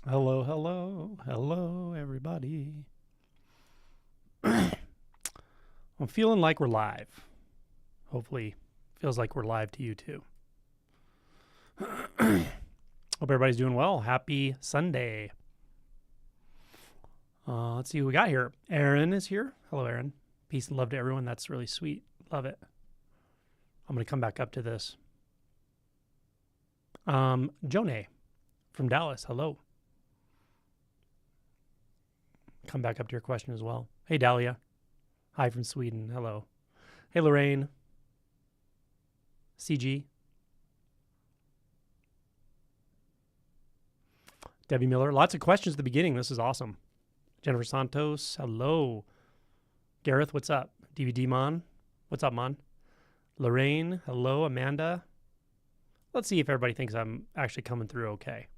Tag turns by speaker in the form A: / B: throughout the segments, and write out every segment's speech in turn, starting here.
A: Hello, hello, hello, everybody. I'm feeling like we're live. Hopefully, feels like we're live to you too. Hope everybody's doing well. Happy Sunday. Let's see who we got here. Aaron is here. Hello, Aaron. Peace and love to everyone. That's really sweet. Love it. I'm going to come back up to this. Jonay from Dallas. Hello. Come back up to your question as well. Hey, Dahlia. Hi from Sweden. Hello. Hey, Lorraine. CG. Debbie Miller. Lots of questions at the beginning. This is awesome. Jennifer Santos. Hello. Gareth, what's up? DVD Mon. What's up, Mon? Lorraine. Hello. Amanda. Let's see if everybody thinks I'm actually coming through okay.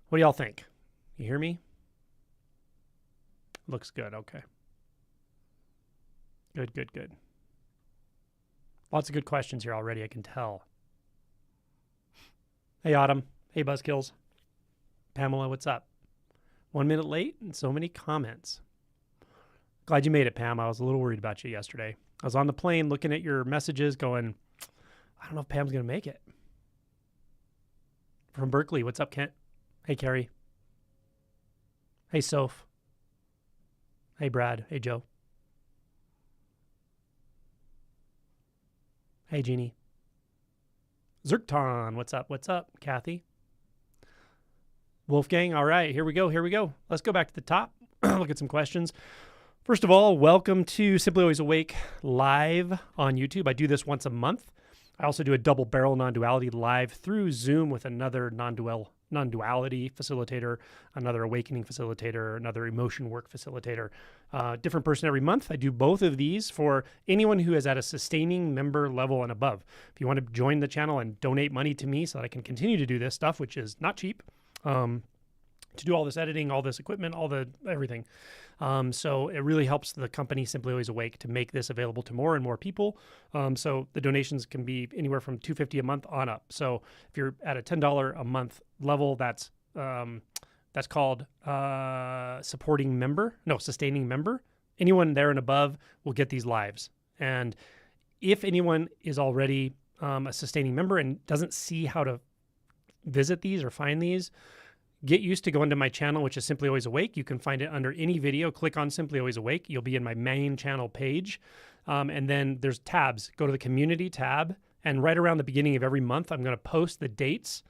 A: What do y'all think? You hear me? Looks good. Okay. Good. Lots of good questions here already, I can tell. Hey, Autumn. Hey, Buzzkills. Pamela, what's up? 1 minute late and so many comments. Glad you made it, Pam. I was a little worried about you yesterday. I was on the plane looking at your messages going, I don't know if Pam's going to make it. From Berkeley, what's up, Kent? Hey, Carrie. Hey, Soph. Hey, Brad. Hey, Joe. Hey, Jeannie. Zerkton, what's up? What's up, Kathy? Wolfgang, all right, here we go. Let's go back to the top, look at some questions. First of all, welcome to Simply Always Awake live on YouTube. I do this once a month. I also do a double barrel non-duality live through Zoom with another non-duality facilitator, another awakening facilitator, another emotion work facilitator. Different person every month. I do both of these for anyone who is at a sustaining member level and above. If you want to join the channel and donate money to me so that I can continue to do this stuff, which is not cheap, to do all this editing, all this equipment, everything. So it really helps the company Simply Always Awake to make this available to more and more people. So the donations can be anywhere from $2.50 a month on up. So if you're at a $10 a month level, that's called sustaining member. Anyone there and above will get these lives. And if anyone is already a sustaining member and doesn't see how to visit these or find these, get used to going to my channel, which is Simply Always Awake. You can find it under any video. Click on Simply Always Awake. You'll be in my main channel page. And then there's tabs. Go to the community tab. And right around the beginning of every month, I'm going to post the dates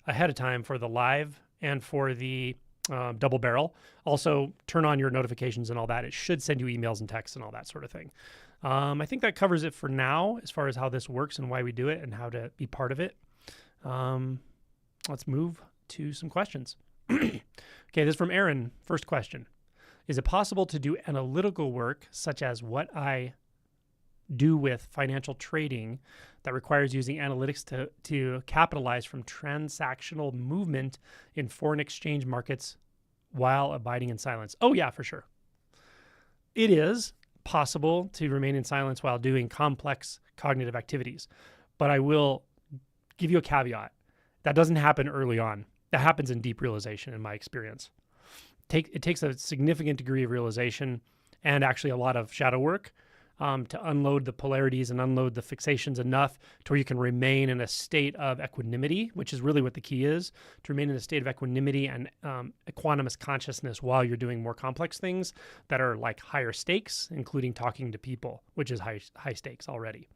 A: ahead of time for the live and for the double barrel. Also, turn on your notifications and all that. It should send you emails and texts and all that sort of thing. I think that covers it for now as far as how this works and why we do it and how to be part of it. Let's move to some questions. Okay, this is from Aaron. First question. Is it possible to do analytical work, such as what I do with financial trading, that requires using analytics to capitalize from transactional movement in foreign exchange markets while abiding in silence? Oh, yeah, for sure. It is possible to remain in silence while doing complex cognitive activities, but I will give you a caveat. That doesn't happen early on. That happens in deep realization, in my experience. It takes a significant degree of realization and actually a lot of shadow work to unload the polarities and unload the fixations enough to where you can remain in a state of equanimity, which is really what the key is, to remain in a state of equanimity and equanimous consciousness while you're doing more complex things that are like higher stakes, including talking to people, which is high stakes already.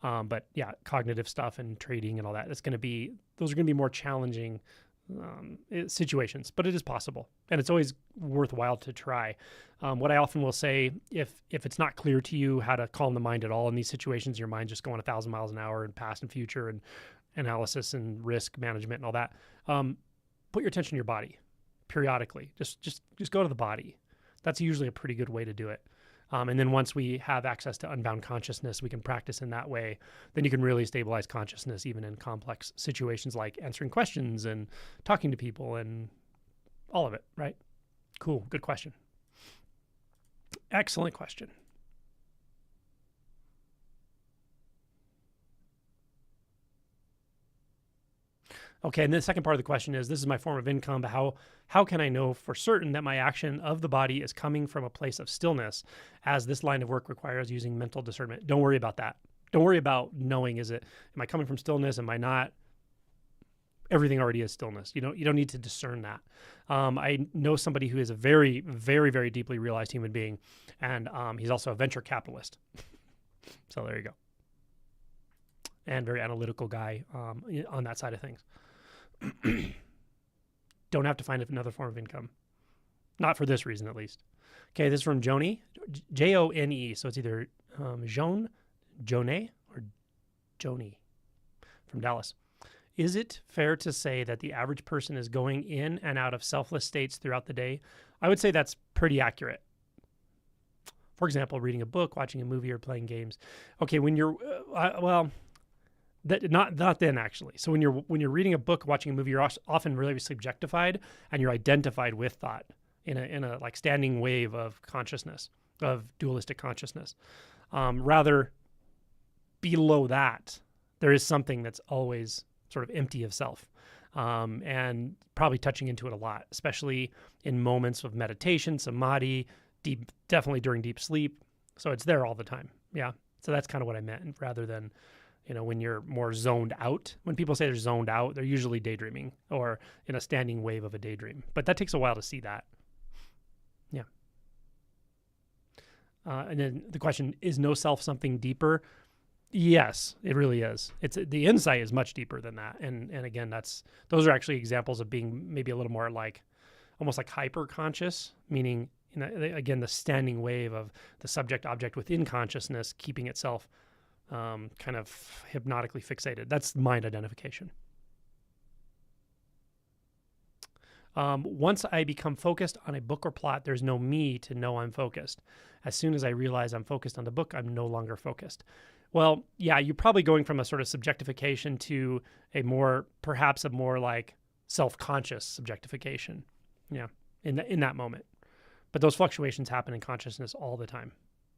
A: But yeah, cognitive stuff and trading and all that, those are going to be more challenging situations, but it is possible. And it's always worthwhile to try. What I often will say, if it's not clear to you how to calm the mind at all in these situations, your mind's just going 1,000 miles an hour in past and future and analysis and risk management and all that, put your attention to your body periodically. Just go to the body. That's usually a pretty good way to do it. And then once we have access to unbound consciousness, we can practice in that way. Then you can really stabilize consciousness, even in complex situations like answering questions and talking to people and all of it, right? Cool. Good question. Excellent question. Okay, and the second part of the question is, this is my form of income, but how can I know for certain that my action of the body is coming from a place of stillness, as this line of work requires using mental discernment? Don't worry about that. Don't worry about knowing, am I coming from stillness? Am I not? Everything already is stillness. You don't need to discern that. I know somebody who is a very, very, very deeply realized human being, and he's also a venture capitalist. So there you go. And very analytical guy on that side of things. Don't have to find another form of income. Not for this reason, at least. Okay, this is from Joni, Jone. So it's either Jone, or Joni from Dallas. Is it fair to say that the average person is going in and out of selfless states throughout the day? I would say that's pretty accurate. For example, reading a book, watching a movie, or playing games. Okay, when you're, not then actually. So when you're reading a book, watching a movie, you're often really subjectified, and you're identified with thought in a like standing wave of consciousness, of dualistic consciousness. Rather below that, there is something that's always sort of empty of self, and probably touching into it a lot, especially in moments of meditation, samadhi, definitely during deep sleep. So it's there all the time. Yeah. So that's kind of what I meant, rather than, when you're more zoned out. When people say they're zoned out, they're usually daydreaming or in a standing wave of a daydream. But that takes a while to see that. Yeah. And then the question, is no self something deeper? Yes, it really is. The insight is much deeper than that. And again, those are actually examples of being maybe a little more like, almost like hyper conscious, meaning, again, the standing wave of the subject object within consciousness, keeping itself kind of hypnotically fixated. That's mind identification. Once I become focused on a book or plot, there's no me to know I'm focused. As soon as I realize I'm focused on the book, I'm no longer focused. Well, yeah, you're probably going from a sort of subjectification to perhaps a more like self-conscious subjectification. Yeah, in that moment. But those fluctuations happen in consciousness all the time.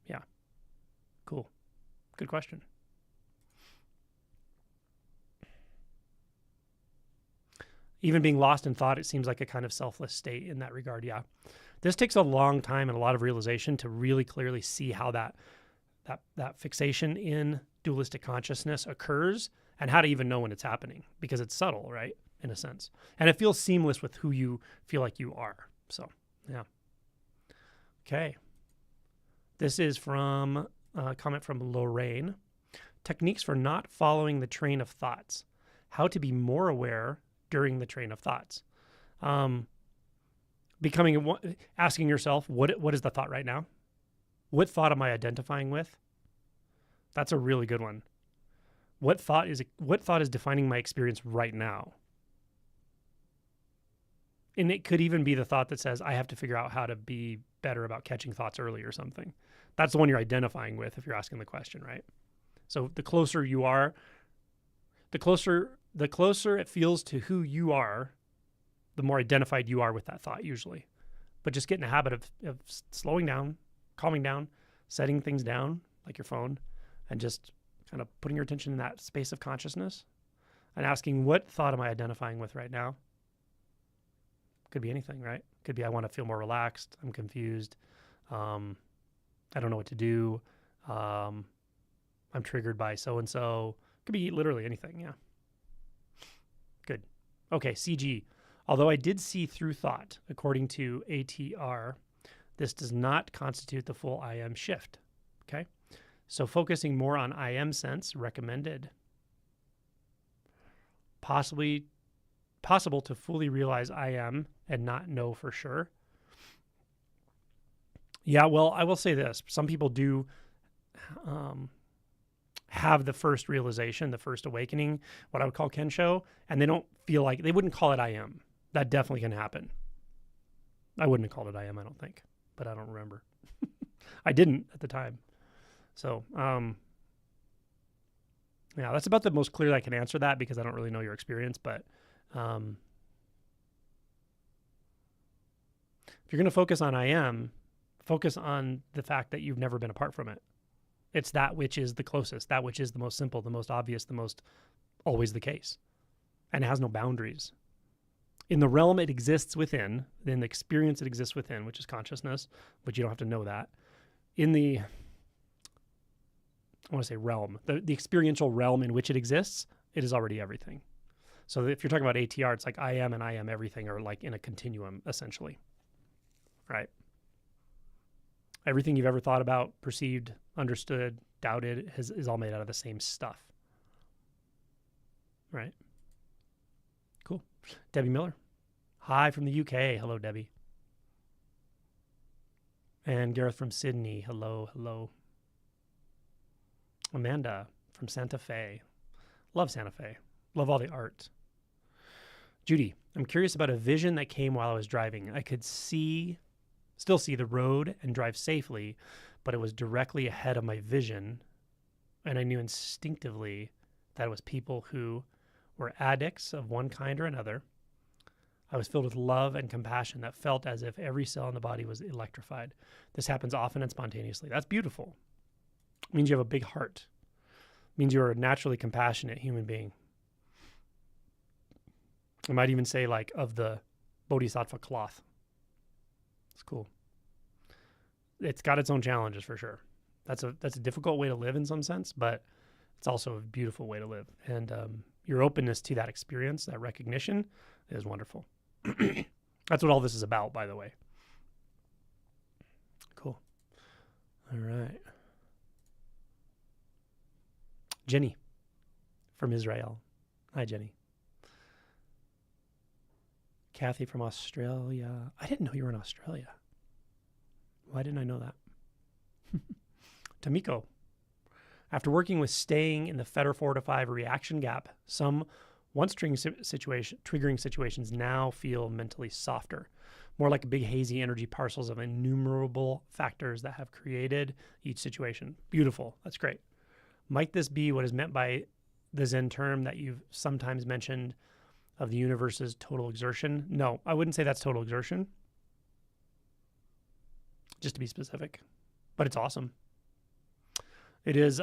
A: Yeah. Cool. Good question. Even being lost in thought, it seems like a kind of selfless state in that regard. Yeah. This takes a long time and a lot of realization to really clearly see how that fixation in dualistic consciousness occurs, and how to even know when it's happening, because it's subtle, right? In a sense. And it feels seamless with who you feel like you are. So, yeah. Okay. This is from a comment from Lorraine. Techniques for not following the train of thoughts. How to be more aware during the train of thoughts. Asking yourself, what is the thought right now? What thought am I identifying with? That's a really good one. What thought is defining my experience right now? And it could even be the thought that says, I have to figure out how to be better about catching thoughts early or something. That's the one you're identifying with if you're asking the question, right? So the closer you are, the closer it feels to who you are, the more identified you are with that thought usually. But just get in the habit of slowing down, calming down, setting things down, like your phone, and just kind of putting your attention in that space of consciousness and asking, what thought am I identifying with right now? Could be anything, right? Could be, I want to feel more relaxed. I'm confused. I don't know what to do. I'm triggered by so-and-so. Could be literally anything. Yeah. Good. Okay. CG. Although I did see through thought, according to ATR, this does not constitute the full I am shift. Okay. So focusing more on I am sense recommended. Possible to fully realize I am and not know for sure. Yeah, well, I will say this. Some people do have the first realization, the first awakening, what I would call Kensho, and they don't feel like, they wouldn't call it I am. That definitely can happen. I wouldn't have called it I am, I don't think, but I don't remember. I didn't at the time. So, yeah, that's about the most clear I can answer that, because I don't really know your experience, but if you're going to focus on I am, focus on the fact that you've never been apart from it. It's that which is the closest, that which is the most simple, the most obvious, the most always the case. and it has no boundaries. In the realm it exists within, in the experience it exists within, which is consciousness, but you don't have to know that. In the, I want to say realm, the experiential realm in which it exists, it is already everything. So if you're talking about ATR, it's like I am and I am everything are like in a continuum, essentially, right? Everything you've ever thought about, perceived, understood, doubted is all made out of the same stuff, right? Cool. Debbie Miller. Hi from the UK. Hello, Debbie. And Gareth from Sydney. Hello, hello. Amanda from Santa Fe. Love Santa Fe. Love all the art. Judy, I'm curious about a vision that came while I was driving. I could still see the road and drive safely, but it was directly ahead of my vision. And I knew instinctively that it was people who were addicts of one kind or another. I was filled with love and compassion that felt as if every cell in the body was electrified. This happens often and spontaneously. That's beautiful. It means you have a big heart. It means you're a naturally compassionate human being. I might even say like of the bodhisattva cloth. It's cool. It's got its own challenges for sure. That's a difficult way to live in some sense, but it's also a beautiful way to live. And your openness to that experience, that recognition, is wonderful. That's what all this is about, by the way. Cool. All right. Jenny from Israel. Hi, Jenny. Kathy from Australia. I didn't know you were in Australia. Why didn't I know that? Tamiko. After working with staying in the Fetter 4 to 5 reaction gap, some once triggering situations now feel mentally softer, more like big hazy energy parcels of innumerable factors that have created each situation. Beautiful. That's great. Might this be what is meant by the Zen term that you've sometimes mentioned of the universe's total exertion? No, I wouldn't say that's total exertion, just to be specific, but it's awesome. It is,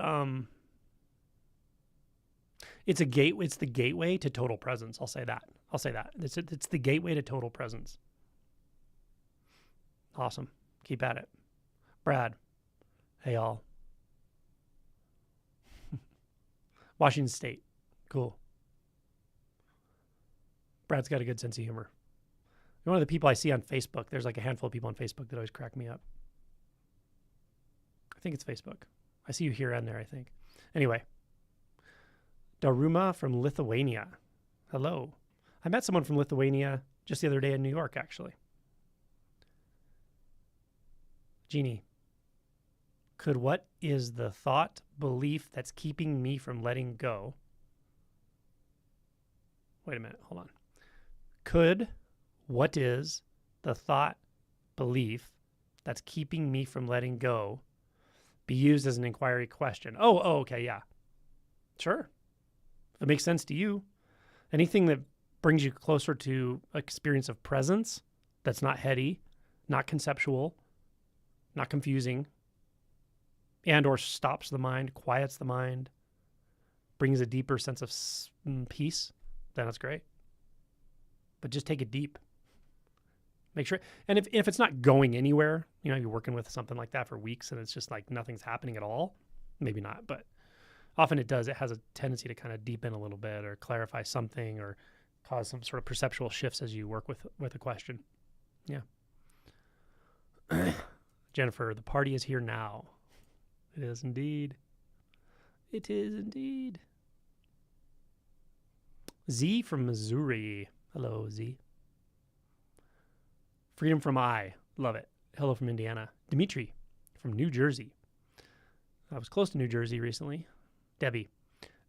A: it's the gateway to total presence. I'll say that. It's the gateway to total presence. Awesome. Keep at it. Brad. Hey, all. Washington State. Cool. Brad's got a good sense of humor. One of the people I see on Facebook, there's like a handful of people on Facebook that always crack me up. I think it's Facebook. I see you here and there, I think. Anyway. Daruma from Lithuania. Hello. I met someone from Lithuania just the other day in New York, actually. Jeannie. Could what is the thought, belief that's keeping me from letting go? Wait a minute. Hold on. Could what is the thought, belief that's keeping me from letting go be used as an inquiry question? Oh, okay, yeah. Sure. If it makes sense to you. Anything that brings you closer to an experience of presence that's not heady, not conceptual, not confusing, and or stops the mind, quiets the mind, brings a deeper sense of peace, then that's great. But just take it deep. Make sure, and if it's not going anywhere, you're working with something like that for weeks and it's just like nothing's happening at all, maybe not, but often it does. It has a tendency to kind of deepen a little bit or clarify something or cause some sort of perceptual shifts as you work with a question. Yeah. Jennifer, the party is here now. It is indeed. It is indeed. Z from Missouri. Hello, Z. Freedom from I. Love it. Hello from Indiana. Dimitri from New Jersey. I was close to New Jersey recently. Debbie.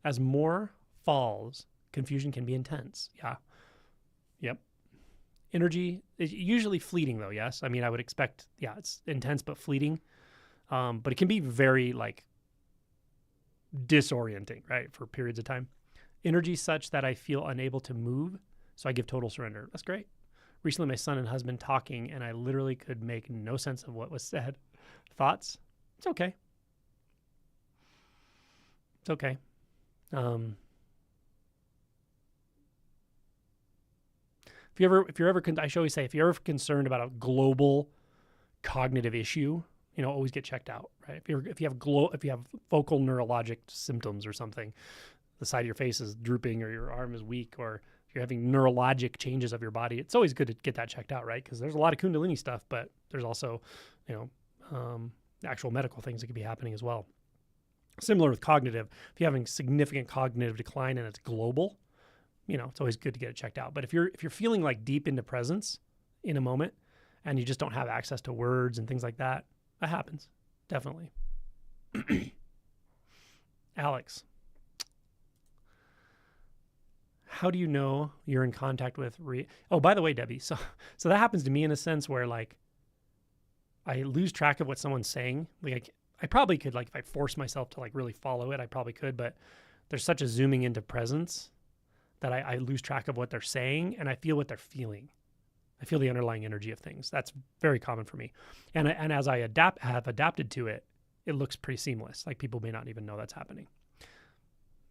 A: As more falls, confusion can be intense. Yeah. Yep. Energy is usually fleeting though, yes? I mean, I would expect, it's intense but fleeting. But it can be very disorienting, right? For periods of time. Energy such that I feel unable to move. So I give total surrender. That's great. Recently, my son and husband talking, and I literally could make no sense of what was said. Thoughts? It's okay. It's okay. I should always say, if you're ever concerned about a global cognitive issue, always get checked out, right? If you have focal neurologic symptoms or something, the side of your face is drooping or your arm is weak or you're having neurologic changes of your body, it's always good to get that checked out, right? Because there's a lot of Kundalini stuff, but there's also, actual medical things that could be happening as well. Similar with cognitive, if you're having significant cognitive decline and it's global, it's always good to get it checked out. But if you're feeling like deep into presence in a moment and you just don't have access to words and things like that, that happens. Definitely. Alex, how do you know you're in contact with oh, by the way, Debbie, so that happens to me in a sense where like I lose track of what someone's saying. Like I probably could, like if I force myself to like really follow it, I probably could, but there's such a zooming into presence that I lose track of what they're saying and I feel what they're feeling. I feel the underlying energy of things. That's very common for me. And as I have adapted to it, it looks pretty seamless. Like people may not even know that's happening.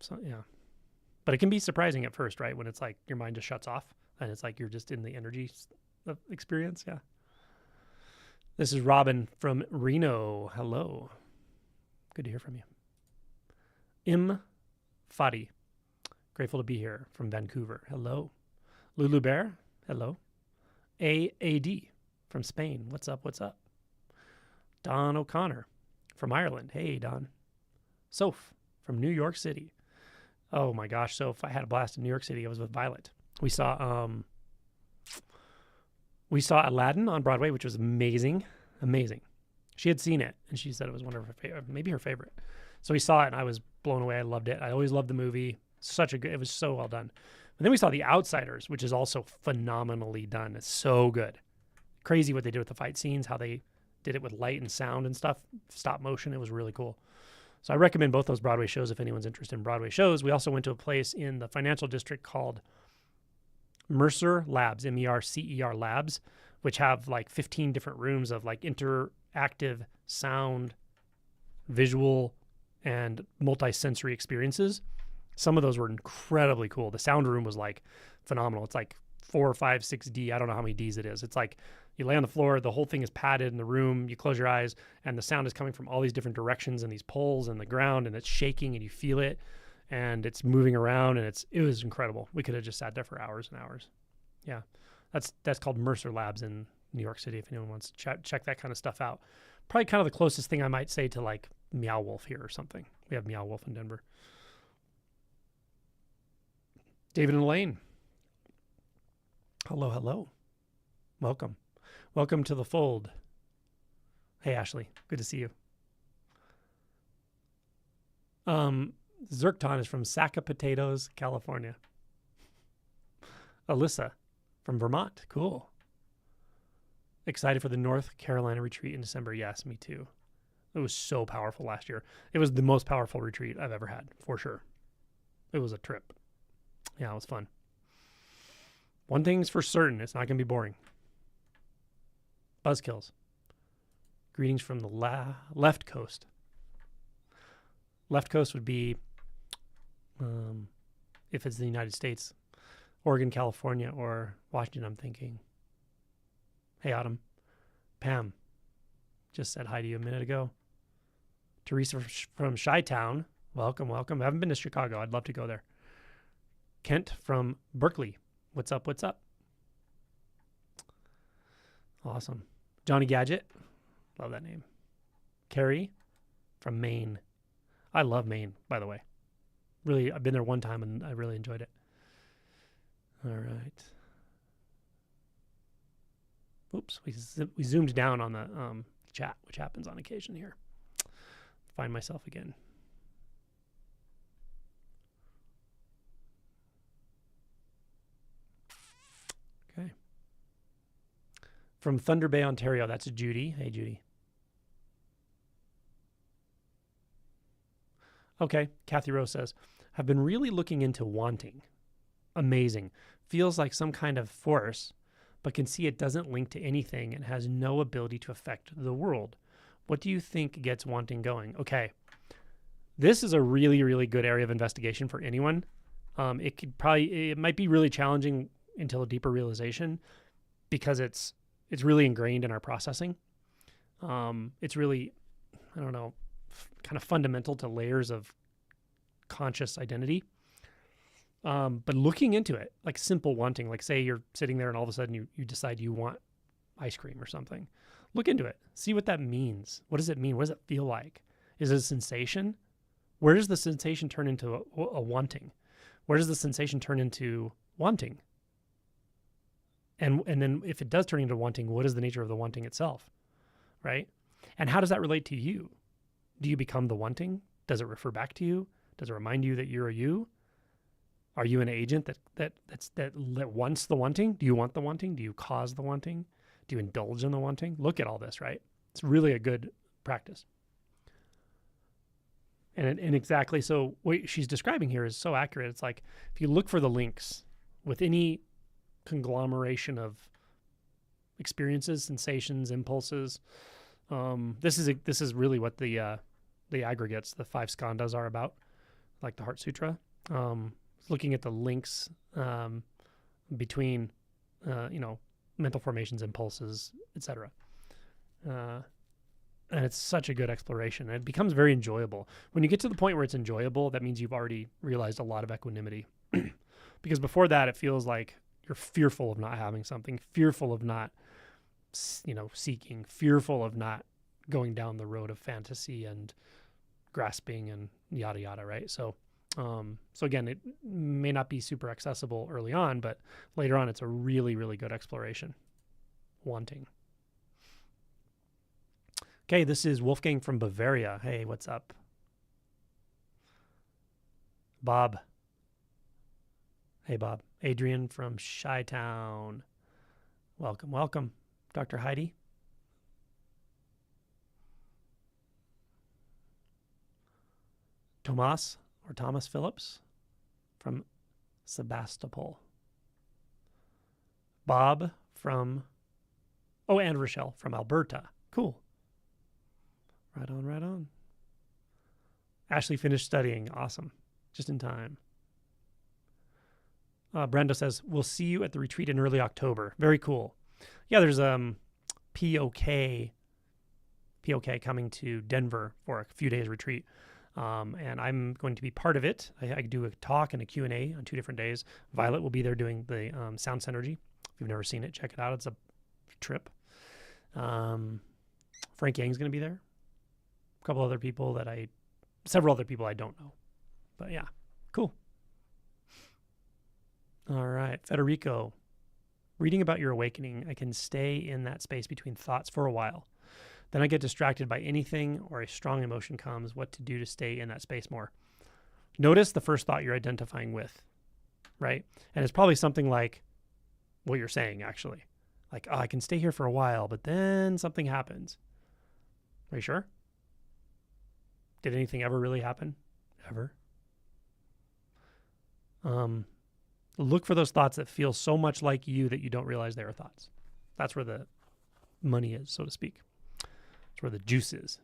A: So yeah. But it can be surprising at first, right? When it's like your mind just shuts off and it's like you're just in the energy experience. Yeah. This is Robin from Reno. Hello. Good to hear from you. Im Fadi. Grateful to be here from Vancouver. Hello. Lulu Bear. Hello. AAD from Spain. What's up? What's up? Don O'Connor from Ireland. Hey, Don. Soph from New York City. Oh my gosh, Soph, I had a blast in New York City. I was with Violet. We saw Aladdin on Broadway, which was amazing. Amazing. She had seen it and she said it was one of her favorite, maybe her favorite. So we saw it and I was blown away. I loved it. I always loved the movie. It was so well done. But then we saw The Outsiders, which is also phenomenally done. It's so good. Crazy what they did with the fight scenes, how they did it with light and sound and stuff, stop motion. It was really cool. So I recommend both those Broadway shows if anyone's interested in Broadway shows. We also went to a place in the financial district called Mercer Labs, MERCER Labs, which have like 15 different rooms of like interactive sound, visual, and multi-sensory experiences. Some of those were incredibly cool. The sound room was like phenomenal. It's like 4 or 5, 6D. I don't know how many Ds it is. It's like you lay on the floor, the whole thing is padded in the room, you close your eyes, and the sound is coming from all these different directions and these poles and the ground, and it's shaking and you feel it, and it's moving around, and it was incredible. We could have just sat there for hours and hours. Yeah, that's called Mercer Labs in New York City if anyone wants to check that kind of stuff out. Probably kind of the closest thing I might say to like Meow Wolf here or something. We have Meow Wolf in Denver. David and Elaine. Hello, hello. Welcome. Welcome to the fold. Hey, Ashley. Good to see you. Zirkton is from Saca Potatoes, California. Alyssa from Vermont. Cool. Excited for the North Carolina retreat in December. Yes, me too. It was so powerful last year. It was the most powerful retreat I've ever had, for sure. It was a trip. Yeah, it was fun. One thing's for certain, it's not going to be boring. Buzzkills. Greetings from the left coast. Left coast would be, if it's the United States, Oregon, California, or Washington, I'm thinking. Hey, Autumn. Pam just said hi to you a minute ago. Teresa from Chi-Town. Welcome, welcome. I haven't been to Chicago. I'd love to go there. Kent from Berkeley. What's up? What's up? Awesome. Johnny Gadget. Love that name. Carrie from Maine. I love Maine, by the way. Really, I've been there one time and I really enjoyed it. All right. Oops, we zoomed down on the chat, which happens on occasion here. Find myself again. Okay. From Thunder Bay, Ontario, that's Judy. Hey, Judy. Okay, Kathy Rose says, I've been really looking into wanting. Amazing. Feels like some kind of force, but can see it doesn't link to anything and has no ability to affect the world. What do you think gets wanting going? Okay. This is a really, really good area of investigation for anyone. It might be really challenging until a deeper realization, because it's really ingrained in our processing. It's really, I don't know, kind of fundamental to layers of conscious identity. But looking into it, like simple wanting, like say you're sitting there and all of a sudden you decide you want ice cream or something. Look into it. See what that means. What does it mean? What does it feel like? Is it a sensation? Where does the sensation turn into a wanting? Where does the sensation turn into wanting? And then if it does turn into wanting, what is the nature of the wanting itself? Right? And how does that relate to you? Do you become the wanting? Does it refer back to you? Does it remind you that you're a you? Are you an agent that wants the wanting? Do you want the wanting? Do you cause the wanting? Do you indulge in the wanting? Look at all this, right? It's really a good practice. And exactly, so what she's describing here is so accurate. It's like, if you look for the links with any conglomeration of experiences, sensations, impulses, this is really what the aggregates, the 5 skandhas are about, like the Heart Sutra. Looking at the links between, mental formations, impulses, etc. And it's such a good exploration. It becomes very enjoyable. When you get to the point where it's enjoyable, that means you've already realized a lot of equanimity. Because before that, it feels like you're fearful of not having something, fearful of not, seeking, fearful of not going down the road of fantasy and grasping and yada, yada, right? So again, it may not be super accessible early on, but later on, it's a really, really good exploration. Wanting. Okay, this is Wolfgang from Bavaria. Hey, what's up? Bob. Hey, Bob. Adrian from Chi-Town. Welcome, welcome. Dr. Heidi. Thomas Phillips from Sebastopol. Bob from, and Rochelle from Alberta. Cool. Right on, right on. Ashley finished studying. Awesome. Just in time. Brenda says, we'll see you at the retreat in early October. Very cool. Yeah, there's POK coming to Denver for a few days retreat. And I'm going to be part of it. I do a talk and a Q&A on 2 different days. Violet will be there doing the Sound Synergy. If you've never seen it, check it out. It's a trip. Frank Yang's going to be there. Several other people I don't know. But yeah, cool. All right, Federico. Reading about your awakening, I can stay in that space between thoughts for a while. Then I get distracted by anything or a strong emotion comes, what to do to stay in that space more. Notice the first thought you're identifying with, right? And it's probably something like what you're saying, actually. Like, I can stay here for a while, but then something happens. Are you sure? Did anything ever really happen? Ever? Look for those thoughts that feel so much like you that you don't realize they are thoughts. That's where the money is, so to speak. That's where the juice is.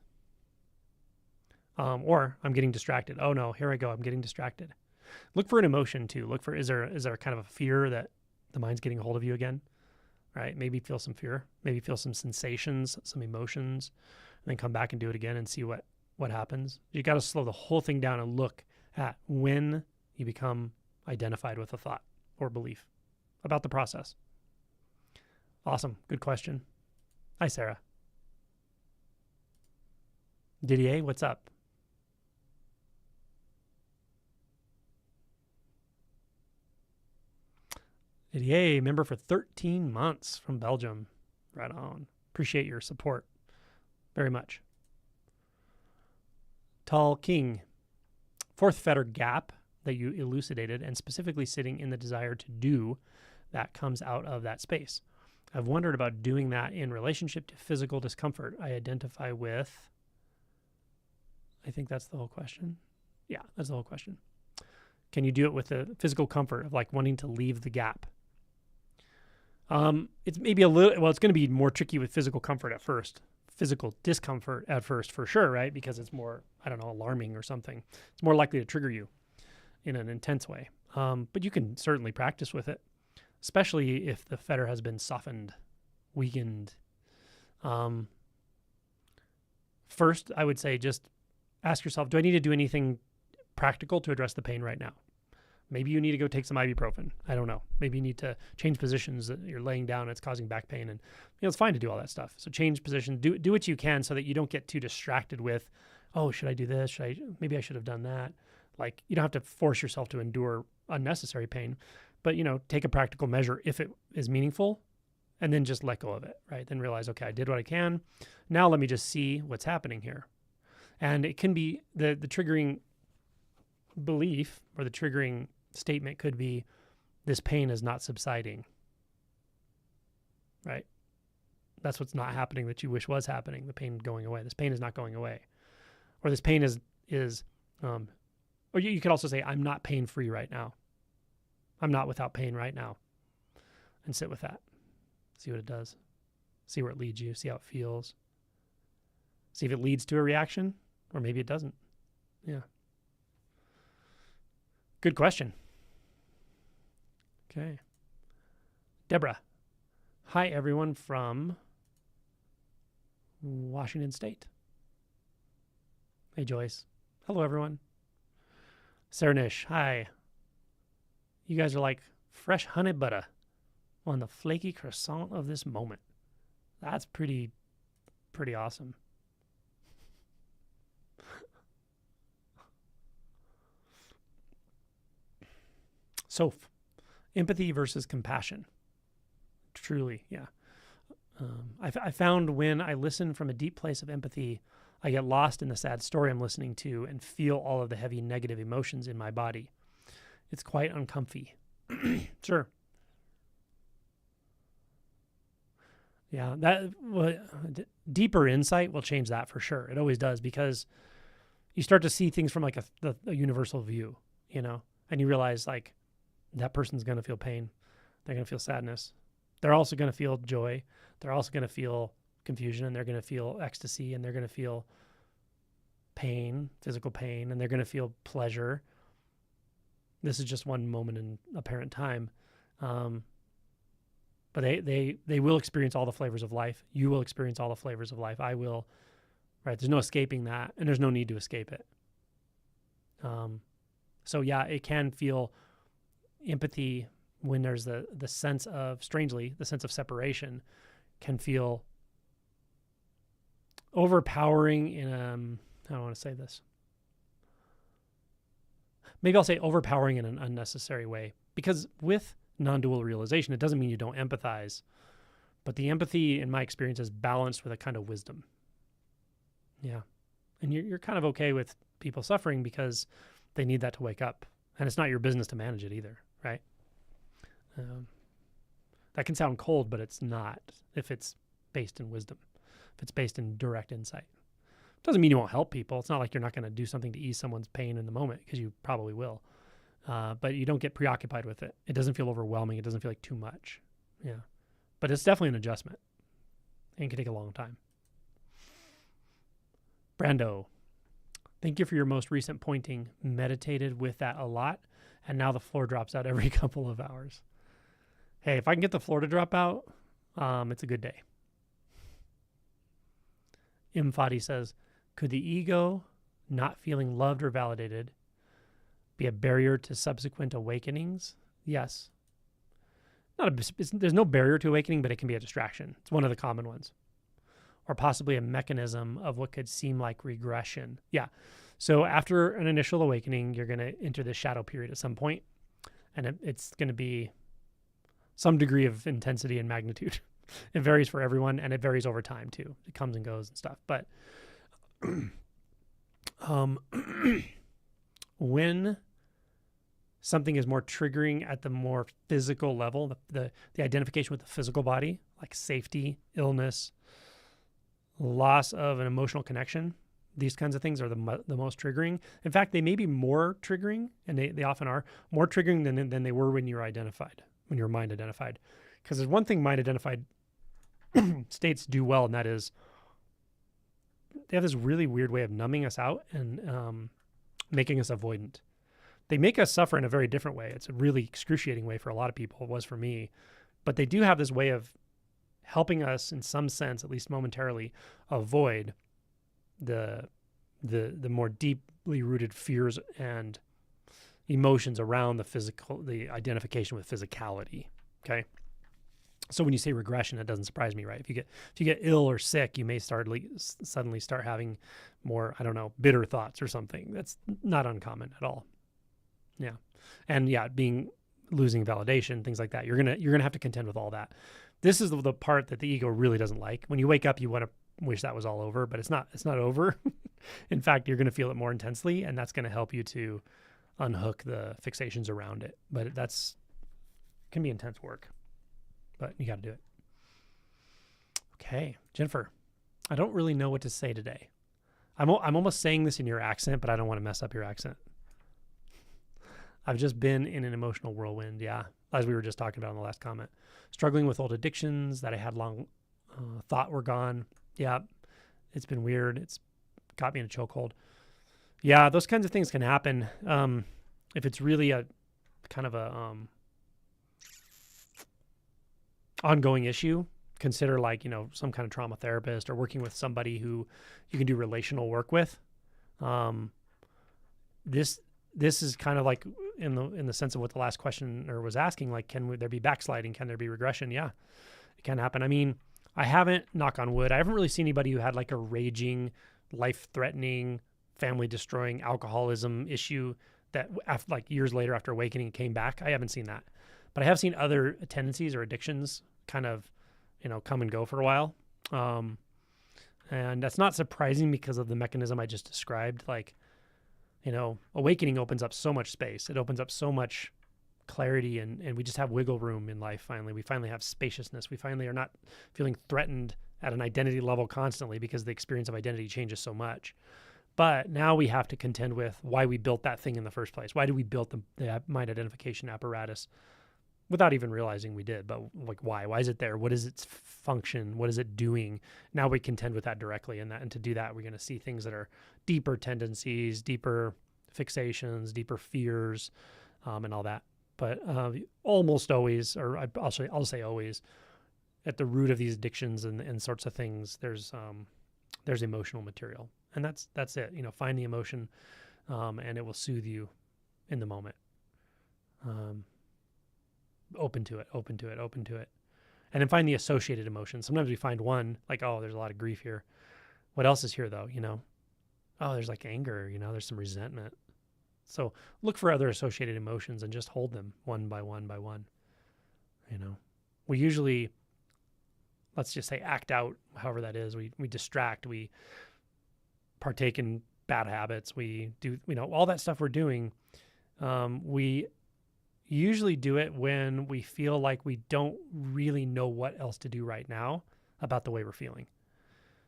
A: Or I'm getting distracted. Oh no, here I go. I'm getting distracted. Look for an emotion too. Look for, is there kind of a fear that the mind's getting a hold of you again? Right? Maybe feel some fear. Maybe feel some sensations, some emotions, and then come back and do it again and see what happens. You got to slow the whole thing down and look at when you become identified with a thought or belief about the process. Awesome. Good question. Hi, Sarah. Didier, what's up? Didier, member for 13 months from Belgium. Right on. Appreciate your support very much. Tall King. 4th fetter gap that you elucidated, and specifically sitting in the desire to do that comes out of that space. I've wondered about doing that in relationship to physical discomfort I identify with. I think that's the whole question. Yeah, that's the whole question. Can you do it with the physical comfort of like wanting to leave the gap? It's maybe a little, well, it's going to be more tricky with physical comfort at first. Physical discomfort at first for sure, right? Because it's more, I don't know, alarming or something. It's more likely to trigger you in an intense way. But you can certainly practice with it. especially if the fetter has been softened, weakened. First, I would say just ask yourself, do I need to do anything practical to address the pain right now? Maybe you need to go take some ibuprofen. I don't know. Maybe you need to change positions that you're laying down and it's causing back pain. And it's fine to do all that stuff. So change position, do what you can so that you don't get too distracted with, oh, should I do this? Maybe I should have done that. Like, you don't have to force yourself to endure unnecessary pain, but, take a practical measure if it is meaningful, and then just let go of it, right? Then realize, okay, I did what I can. Now let me just see what's happening here. And it can be the triggering belief or the triggering statement could be, this pain is not subsiding, right? That's what's not happening that you wish was happening. The pain going away. This pain is not going away. Or this pain or you could also say, I'm not pain-free right now. I'm not without pain right now. And sit with that. See what it does. See where it leads you. See how it feels. See if it leads to a reaction, or maybe it doesn't. Yeah. Good question. Okay. Deborah. Hi, everyone from Washington State. Hey, Joyce. Hello, everyone. Saranish. Hi. You guys are like fresh honey butter on the flaky croissant of this moment. That's pretty awesome. Soph, empathy versus compassion. Truly, yeah. I found when I listen from a deep place of empathy, I get lost in the sad story I'm listening to and feel all of the heavy negative emotions in my body. It's quite uncomfy. Sure. Yeah, deeper insight will change that for sure. It always does, because you start to see things from like a universal view, and you realize like that person's going to feel pain. They're going to feel sadness. They're also going to feel joy. They're also going to feel confusion, and they're going to feel ecstasy, and they're going to feel pain, physical pain, and they're going to feel pleasure. This is just one moment in apparent time. But they will experience all the flavors of life. You will experience all the flavors of life. I will, right? There's no escaping that, and there's no need to escape it. So yeah, it can feel empathy when there's the sense of, strangely, the sense of separation can feel overpowering in I don't want to say this. Maybe I'll say overpowering in an unnecessary way, because with non-dual realization, it doesn't mean you don't empathize, but the empathy, in my experience, is balanced with a kind of wisdom. Yeah. And you're kind of okay with people suffering because they need that to wake up. And it's not your business to manage it either, right? That can sound cold, but it's not if it's based in wisdom, if it's based in direct insight. Doesn't mean you won't help people. It's not like you're not going to do something to ease someone's pain in the moment, because you probably will. But you don't get preoccupied with it. It doesn't feel overwhelming. It doesn't feel like too much. Yeah. But it's definitely an adjustment. And it can take a long time. Brando, thank you for your most recent pointing. Meditated with that a lot, and now the floor drops out every couple of hours. Hey, if I can get the floor to drop out, it's a good day. Fadi says, could the ego not feeling loved or validated be a barrier to subsequent awakenings? Yes. There's no barrier to awakening, but it can be a distraction. It's one of the common ones. Or possibly a mechanism of what could seem like regression. Yeah. So after an initial awakening, you're going to enter this shadow period at some point, and it's going to be some degree of intensity and magnitude. It varies for everyone, and it varies over time too. It comes and goes and stuff. But when something is more triggering at the more physical level, the identification with the physical body, like safety, illness, loss of an emotional connection, these kinds of things are the most triggering. In fact, they may be more triggering, and they often are more triggering than they were when you were identified, when your mind identified. Because there's one thing mind identified states do well, and that is they have this really weird way of numbing us out and making us avoidant. they make us suffer in a very different way. It's a really excruciating way for a lot of people. It was for me. But they do have this way of helping us, in some sense, at least momentarily, avoid the more deeply rooted fears and emotions around the identification with physicality. Okay. So when you say regression, it doesn't surprise me, right? If you get ill or sick, you may suddenly start having more, I don't know, bitter thoughts or something. That's not uncommon at all. Yeah. And yeah, losing validation, things like that. You're gonna have to contend with all that. This is the part that the ego really doesn't like. When you wake up, you want to wish that was all over, but it's not over. In fact, you're going to feel it more intensely, and that's going to help you to unhook the fixations around it. But can be intense work, but you got to do it. Okay, Jennifer, I don't really know what to say today. I'm almost saying this in your accent, but I don't want to mess up your accent. I've just been in an emotional whirlwind, yeah, as we were just talking about in the last comment. Struggling with old addictions that I had long thought were gone. Yeah, it's been weird. It's got me in a chokehold. Yeah, those kinds of things can happen. If it's really a kind of a ongoing issue, consider some kind of trauma therapist or working with somebody who you can do relational work with. This is kind of like in the sense of what the last questioner was asking, like, can there be backsliding? Can there be regression? Yeah, it can happen. I mean, I haven't, knock on wood, I haven't really seen anybody who had like a raging, life-threatening, family-destroying alcoholism issue that like years later after awakening came back. I haven't seen that. But I have seen other tendencies or addictions kind of, come and go for a while. And that's not surprising because of the mechanism I just described. Like, awakening opens up so much space. It opens up so much clarity, and we just have wiggle room in life finally. We finally have spaciousness. We finally are not feeling threatened at an identity level constantly because the experience of identity changes so much. But now we have to contend with why we built that thing in the first place. Why did we build the mind identification apparatus without even realizing we did? But like, why? Why is it there? What is its function? What is it doing? Now we contend with that directly, and to do that, we're going to see things that are deeper tendencies, deeper fixations, deeper fears, and all that. But almost always, or I'll say always, at the root of these addictions and sorts of things, there's emotional material, and that's it. Find the emotion, and it will soothe you in the moment. Open to it, and then find the associated emotions. Sometimes we find one, like, oh, there's a lot of grief here. What else is here though? Oh, there's like anger. There's some resentment. So look for other associated emotions and just hold them one by one by one. We usually, let's just say, act out, however that is. We distract, we partake in bad habits, we do, all that stuff we're doing. We usually do it when we feel like we don't really know what else to do right now about the way we're feeling.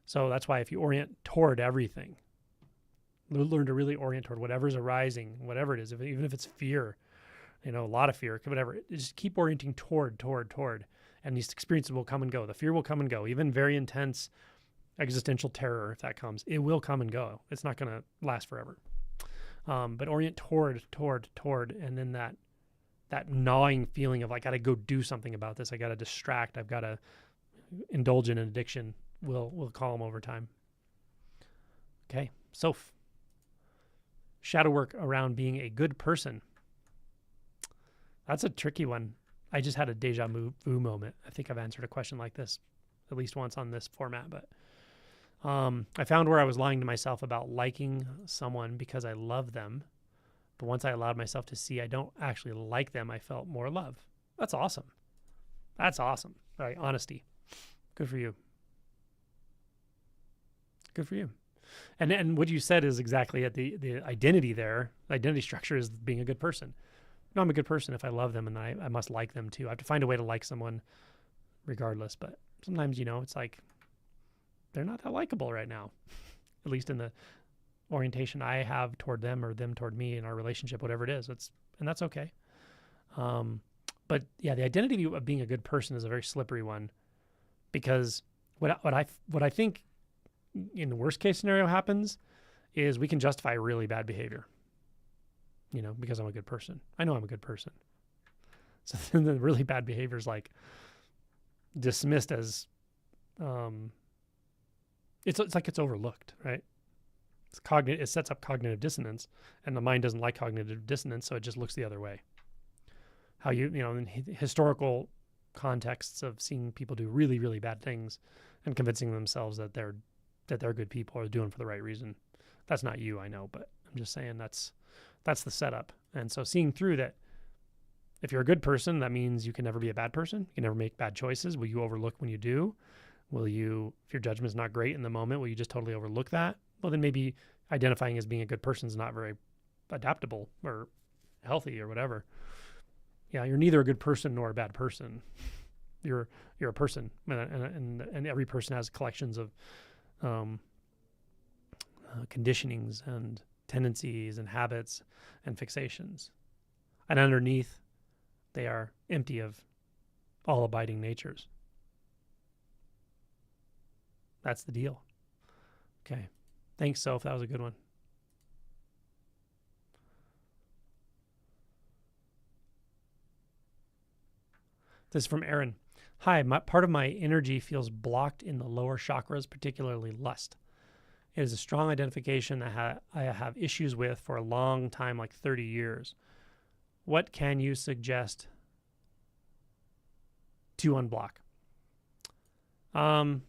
A: So that's why if you orient toward everything, learn to really orient toward whatever's arising, whatever it is, even if it's fear, a lot of fear, whatever, just keep orienting toward, and these experiences will come and go. The fear will come and go, even very intense existential terror, if that comes, it will come and go. It's not going to last forever. But orient toward, and then that gnawing feeling of, I got to go do something about this. I got to distract. I've got to indulge in an addiction will calm over time. Okay. So shadow work around being a good person. That's a tricky one. I just had a deja vu moment. I think I've answered a question like this at least once on this format, but I found where I was lying to myself about liking someone because I love them. But once I allowed myself to see I don't actually like them, I felt more love. That's awesome. All right, honesty. Good for you. And what you said is exactly at the identity there. The identity structure is being a good person. No, I'm a good person if I love them, and I must like them too. I have to find a way to like someone regardless. But sometimes, it's like they're not that likable right now, at least in the orientation I have toward them or them toward me in our relationship, whatever it is. And that's okay. But yeah, the identity of being a good person is a very slippery one, because what I think in the worst case scenario happens is we can justify really bad behavior. because I'm a good person. I know I'm a good person. So then the really bad behavior is like dismissed as, it's like it's overlooked, right? It sets up cognitive dissonance, and the mind doesn't like cognitive dissonance, so it just looks the other way. How in historical contexts of seeing people do really, really bad things and convincing themselves that they're good people or doing for the right reason. That's not you, I know, but I'm just saying that's the setup. And so seeing through that, if you're a good person, that means you can never be a bad person. You can never make bad choices. Will you overlook when you do? Will you, if your judgment's not great in the moment, will you just totally overlook that? Well, then maybe identifying as being a good person is not very adaptable or healthy or whatever. Yeah, you're neither a good person nor a bad person. You're a person, and every person has collections of conditionings and tendencies and habits and fixations, and underneath, they are empty of all abiding natures. That's the deal. Okay. Thanks, Soph. That was a good one. This is from Aaron. Hi, part of my energy feels blocked in the lower chakras, particularly lust. It is a strong identification that I have issues with for a long time, like 30 years. What can you suggest to unblock? I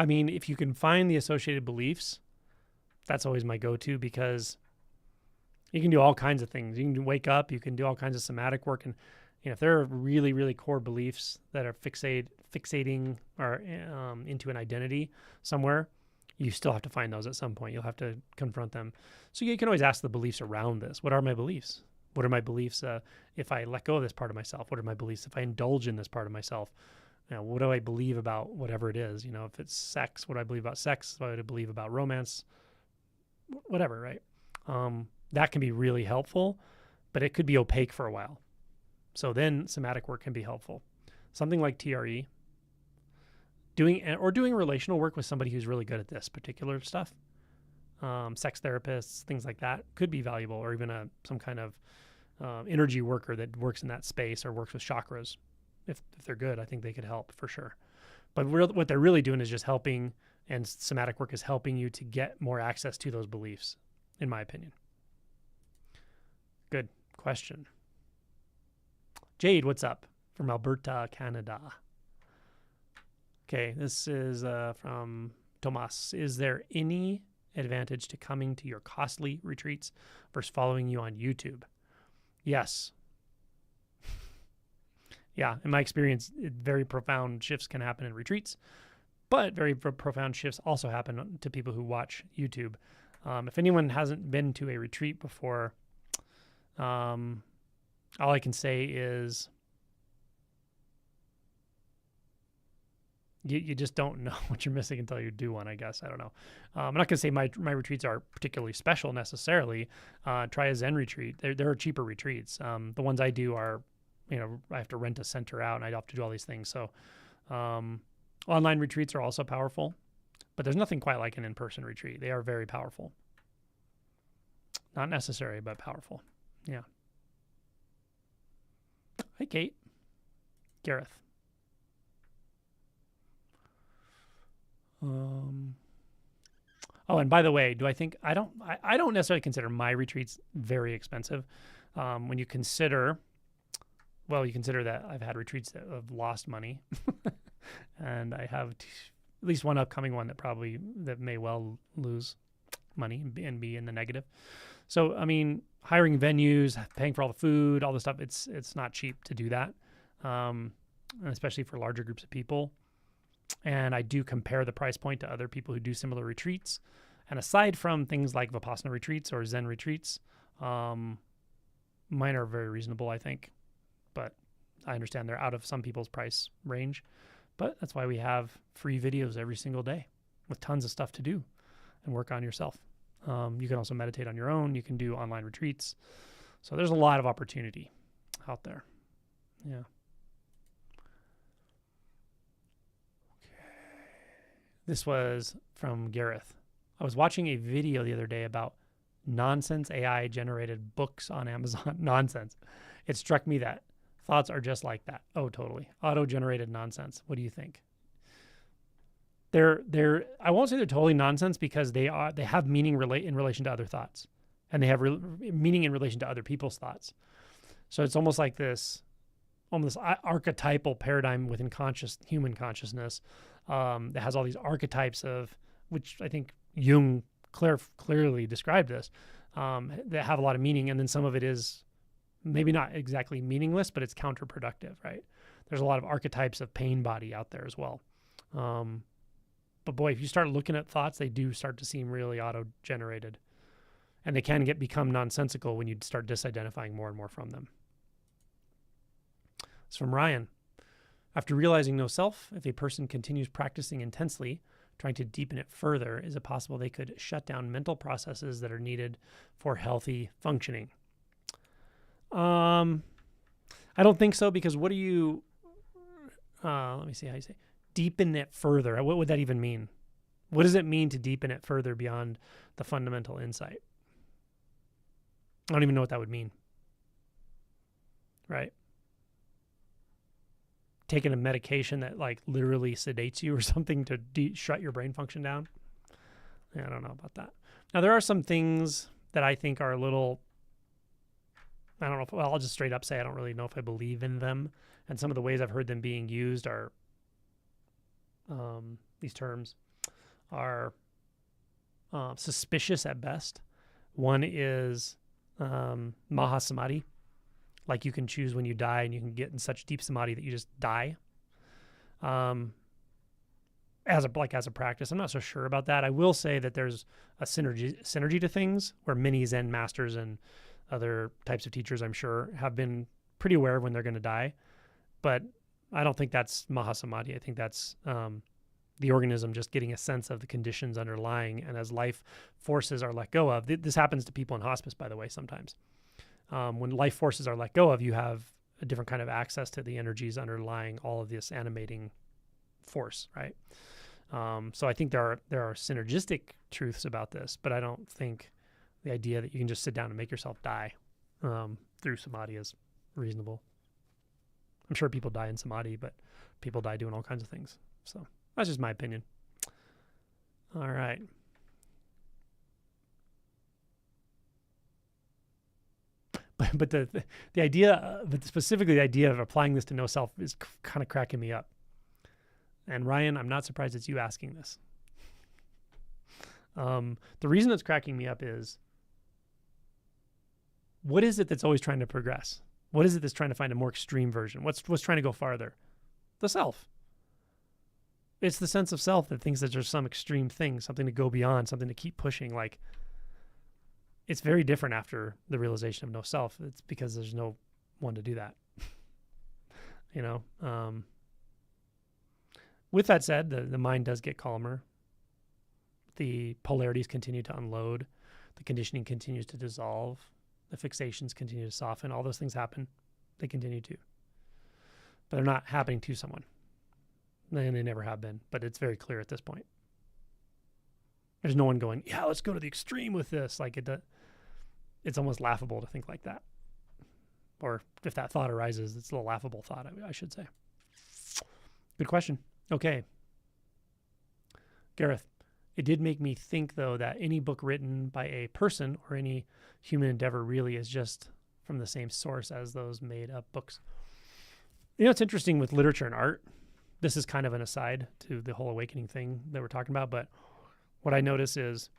A: mean, if you can find the associated beliefs, that's always my go-to, because you can do all kinds of things. You can wake up, you can do all kinds of somatic work. And if there are really, really core beliefs that are fixating or into an identity somewhere, you still have to find those at some point. You'll have to confront them. So you can always ask the beliefs around this. What are my beliefs? What are my beliefs if I let go of this part of myself? What are my beliefs if I indulge in this part of myself? What do I believe about whatever it is? If it's sex, what do I believe about sex? What do I believe about romance? Whatever, right? That can be really helpful, but it could be opaque for a while. So then somatic work can be helpful. Something like TRE, doing relational work with somebody who's really good at this particular stuff. Sex therapists, things like that could be valuable, or even some kind of energy worker that works in that space or works with chakras. If they're good, I think they could help for sure. But what they're really doing is just helping, and somatic work is helping you to get more access to those beliefs, in my opinion. Good question. Jade, what's up? From Alberta, Canada. Okay, this is from Tomas. Is there any advantage to coming to your costly retreats versus following you on YouTube? Yes. Yeah, in my experience, very profound shifts can happen in retreats, but very profound shifts also happen to people who watch YouTube. If anyone hasn't been to a retreat before, all I can say is you just don't know what you're missing until you do one, I guess. I don't know. I'm not going to say my retreats are particularly special necessarily. Try a Zen retreat. There are cheaper retreats. The ones I do are, I have to rent a center out and I have to do all these things. So online retreats are also powerful, but there's nothing quite like an in-person retreat. They are very powerful. Not necessary, but powerful. Yeah. Hi, Kate. Gareth. Oh, and by the way, I don't necessarily consider my retreats very expensive. When you consider that I've had retreats that have lost money and I have at least one upcoming one that may well lose money and be in the negative. So, I mean, hiring venues, paying for all the food, all the stuff, it's not cheap to do that. Especially for larger groups of people. And I do compare the price point to other people who do similar retreats. And aside from things like Vipassana retreats or Zen retreats, mine are very reasonable, I think. But I understand they're out of some people's price range. But that's why we have free videos every single day with tons of stuff to do and work on yourself. You can also meditate on your own. You can do online retreats. So there's a lot of opportunity out there. Yeah. This was from Gareth. I was watching a video the other day about nonsense AI generated books on Amazon. Nonsense. It struck me that thoughts are just like that. Oh, totally. Auto generated nonsense. What do you think? They're I won't say they're totally nonsense because they have meaning in relation to other thoughts, and they have meaning in relation to other people's thoughts. So it's almost like this archetypal paradigm within human consciousness that has all these archetypes of, which I think Jung clearly described this, that have a lot of meaning, and then some of it is maybe not exactly meaningless, but it's counterproductive, right? There's a lot of archetypes of pain body out there as well. But boy, if you start looking at thoughts, they do start to seem really auto-generated. And they can become nonsensical when you start disidentifying more and more from them. It's from Ryan. After realizing no self, if a person continues practicing intensely, trying to deepen it further, is it possible they could shut down mental processes that are needed for healthy functioning? I don't think so, because what do you, let me see how you say, deepen it further? What would that even mean? What does it mean to deepen it further beyond the fundamental insight? I don't even know what that would mean. Right? Taking a medication that like literally sedates you or something to shut your brain function down? Yeah, I don't know about that. Now, there are some things that I think are a little, I don't know if, well, I'll just straight up say I don't really know if I believe in them. And some of the ways I've heard them being used are, these terms are suspicious at best. One is Mahasamadhi. Like you can choose when you die, and you can get in such deep samadhi that you just die. As a practice, I'm not so sure about that. I will say that there's a synergy to things where many Zen masters and other types of teachers, I'm sure, have been pretty aware of when they're going to die. But I don't think that's Mahasamadhi. I think that's the organism just getting a sense of the conditions underlying, and as life forces are let go of. This happens to people in hospice, by the way, sometimes. When life forces are let go of, you have a different kind of access to the energies underlying all of this animating force, right? So I think there are synergistic truths about this, but I don't think the idea that you can just sit down and make yourself die through samadhi is reasonable. I'm sure people die in samadhi, but people die doing all kinds of things. So that's just my opinion. All right. But the idea, but specifically the idea of applying this to no self is kind of cracking me up. And Ryan, I'm not surprised it's you asking this. The reason it's cracking me up is, what is it that's always trying to progress? What is it that's trying to find a more extreme version? What's trying to go farther? The self. It's the sense of self that thinks that there's some extreme thing, something to go beyond, something to keep pushing. Like, it's very different after the realization of no self. It's because there's no one to do that. You know? With that said, the mind does get calmer. The polarities continue to unload. The conditioning continues to dissolve. The fixations continue to soften. All those things happen. They continue to. But they're not happening to someone. And they never have been. But it's very clear at this point. There's no one going, yeah, let's go to the extreme with this. Like, it's almost laughable to think like that. Or if that thought arises, it's a little laughable thought, I should say. Good question. Okay. Gareth, it did make me think, though, that any book written by a person or any human endeavor really is just from the same source as those made-up books. You know, it's interesting with literature and art. This is kind of an aside to the whole awakening thing that we're talking about, but what I notice is,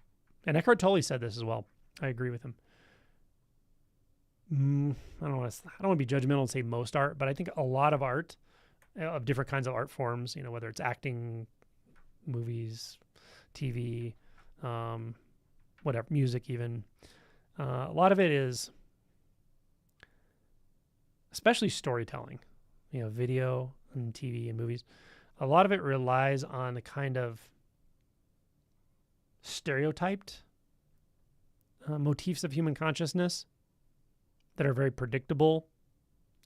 A: and Eckhart Tolle said this as well, I agree with him. I don't want to be judgmental and say most art, but I think a lot of art, of different kinds of art forms, you know, whether it's acting, movies, TV, whatever, music even, a lot of it is, especially storytelling, you know, video and TV and movies, a lot of it relies on the kind of stereotyped motifs of human consciousness that are very predictable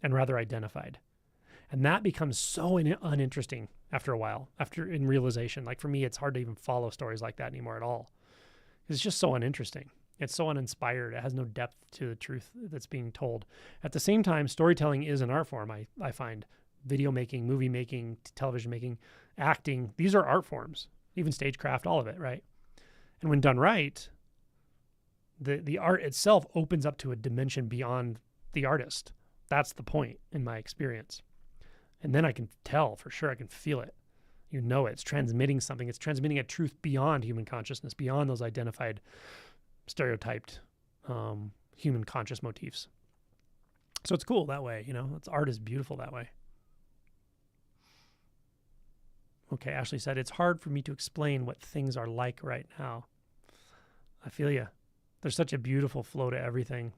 A: and rather identified. And that becomes so uninteresting after a while, in realization. Like for me, it's hard to even follow stories like that anymore at all. It's just so uninteresting. It's so uninspired. It has no depth to the truth that's being told. At the same time, storytelling is an art form. I find video making, movie making, television making, acting, these are art forms, even stagecraft, all of it, right? And when done right, the art itself opens up to a dimension beyond the artist. That's the point in my experience. And then I can tell for sure, I can feel it. You know, it's transmitting something. It's transmitting a truth beyond human consciousness, beyond those identified, stereotyped human conscious motifs. So it's cool that way, you know, art is beautiful that way. Okay, Ashley said, it's hard for me to explain what things are like right now. I feel you. There's such a beautiful flow to everything,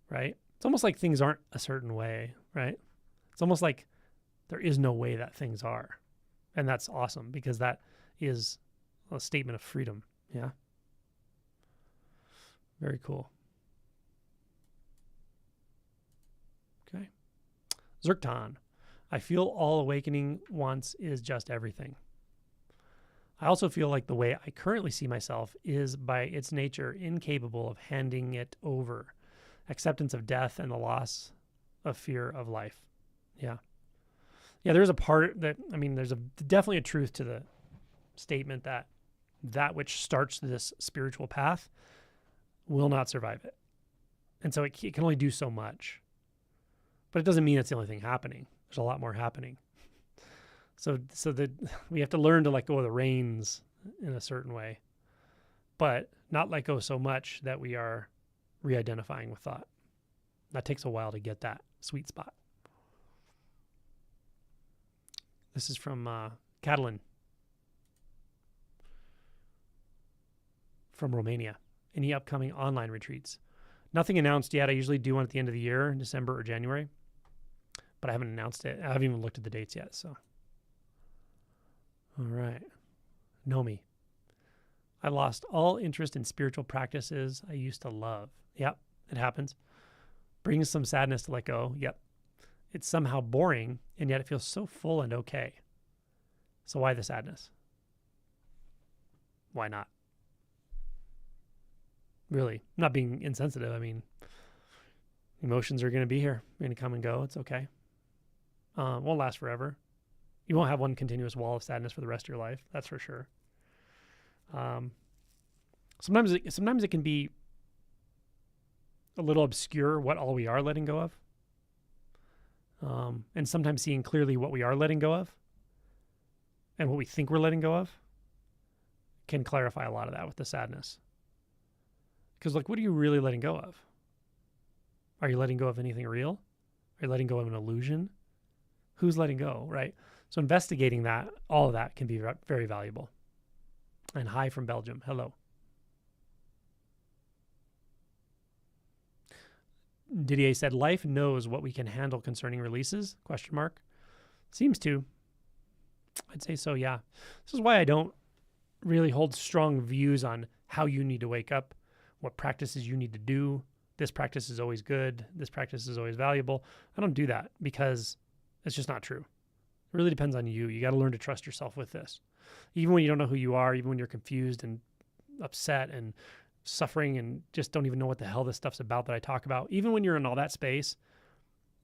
A: right? It's almost like things aren't a certain way, right? It's almost like there is no way that things are. And that's awesome because that is a statement of freedom. Yeah. Very cool. Okay. Zirkton. I feel all awakening wants is just everything. I also feel like the way I currently see myself is by its nature incapable of handing it over. Acceptance of death and the loss of fear of life. Yeah. Yeah, there's a part that, I mean, there's definitely a truth to the statement that which starts this spiritual path will not survive it. And so it can only do so much. But it doesn't mean it's the only thing happening. There's a lot more happening. So that we have to learn to let go of the reins in a certain way, but not let go so much that we are re-identifying with thought. That takes a while to get that sweet spot. This is from Catalin from Romania. Any upcoming online retreats? Nothing announced yet. I usually do one at the end of the year, in December or January, but I haven't announced it. I haven't even looked at the dates yet, so. All right. Nomi. I lost all interest in spiritual practices I used to love. Yep, it happens. Brings some sadness to let go. Yep. It's somehow boring, and yet it feels so full and okay. So why the sadness? Why not? Really, I'm not being insensitive. I mean, emotions are going to be here. They're going to come and go. It's okay. Won't last forever. You won't have one continuous wall of sadness for the rest of your life. That's for sure. Sometimes it can be a little obscure what all we are letting go of. And sometimes seeing clearly what we are letting go of and what we think we're letting go of can clarify a lot of that with the sadness. Because like, what are you really letting go of? Are you letting go of anything real? Are you letting go of an illusion? Who's letting go, right? So investigating that, all of that can be very valuable. And hi from Belgium. Hello. Didier said, life knows what we can handle concerning releases? ? Seems to. I'd say so, yeah. This is why I don't really hold strong views on how you need to wake up, what practices you need to do. This practice is always good. This practice is always valuable. I don't do that because it's just not true. It really depends on you. You got to learn to trust yourself with this. Even when you don't know who you are, even when you're confused and upset and suffering and just don't even know what the hell this stuff's about that I talk about, even when you're in all that space,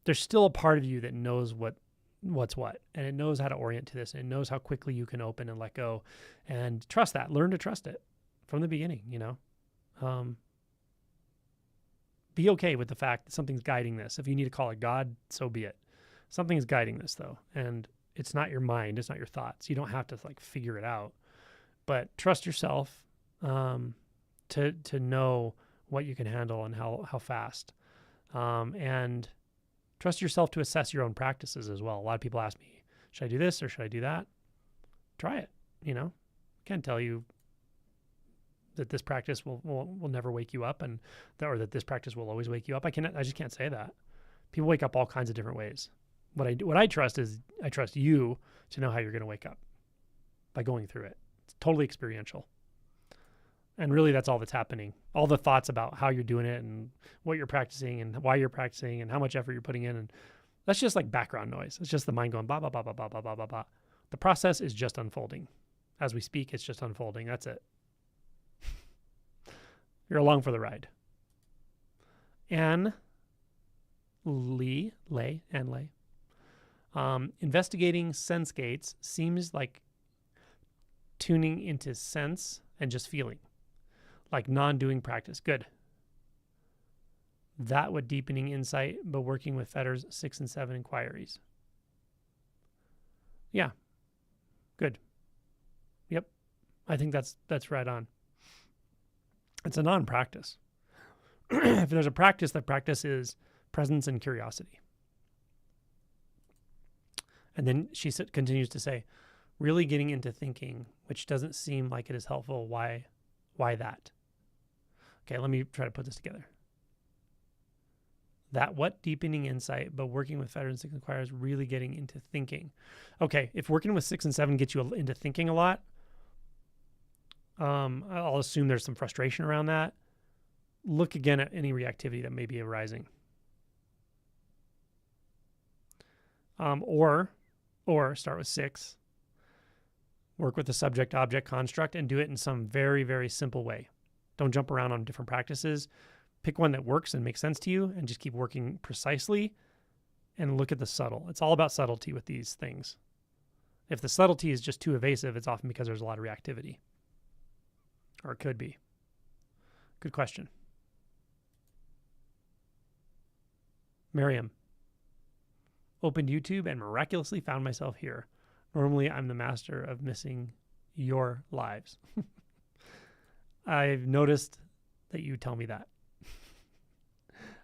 A: there's still a part of you that knows what's what, and it knows how to orient to this, and it knows how quickly you can open and let go and trust that. Learn to trust it from the beginning, you know. Be okay with the fact that something's guiding this. If you need to call it God, so be it. Something is guiding this though, and it's not your mind, it's not your thoughts. You don't have to like figure it out, but trust yourself to know what you can handle and how fast, and trust yourself to assess your own practices as well. A lot of people ask me, should I do this or should I do that? Try it. You know, I can't tell you that this practice will never wake you up, or that this practice will always wake you up. I just can't say that. People wake up all kinds of different ways. What I trust is I trust you to know how you're going to wake up by going through it. It's totally experiential. And really that's all that's happening. All the thoughts about how you're doing it and what you're practicing and why you're practicing and how much effort you're putting in. And that's just like background noise. It's just the mind going, blah, blah, blah, blah, blah, blah, blah, blah, blah. The process is just unfolding. As we speak, it's just unfolding. That's it. You're along for the ride. Anne Lay. Investigating sense gates seems like tuning into sense and just feeling, like non-doing practice. Good. That would deepening insight, but working with Fetter's 6 and 7 inquiries. Yeah. Good. Yep. I think that's right on. It's a non-practice. If there's a practice, that practice is presence and curiosity. And then she continues to say, really getting into thinking, which doesn't seem like it is helpful. Why that? Okay, let me try to put this together. That what deepening insight, but working with Fetter and 6 inquiries, really getting into thinking. Okay, if working with 6 and 7 gets you into thinking a lot, I'll assume there's some frustration around that. Look again at any reactivity that may be arising. Or start with 6, work with the subject-object construct and do it in some very, very simple way. Don't jump around on different practices. Pick one that works and makes sense to you and just keep working precisely and look at the subtle. It's all about subtlety with these things. If the subtlety is just too evasive, it's often because there's a lot of reactivity. Or it could be. Good question. Miriam. Opened YouTube and miraculously found myself here. Normally, I'm the master of missing your lives. I've noticed that you tell me that.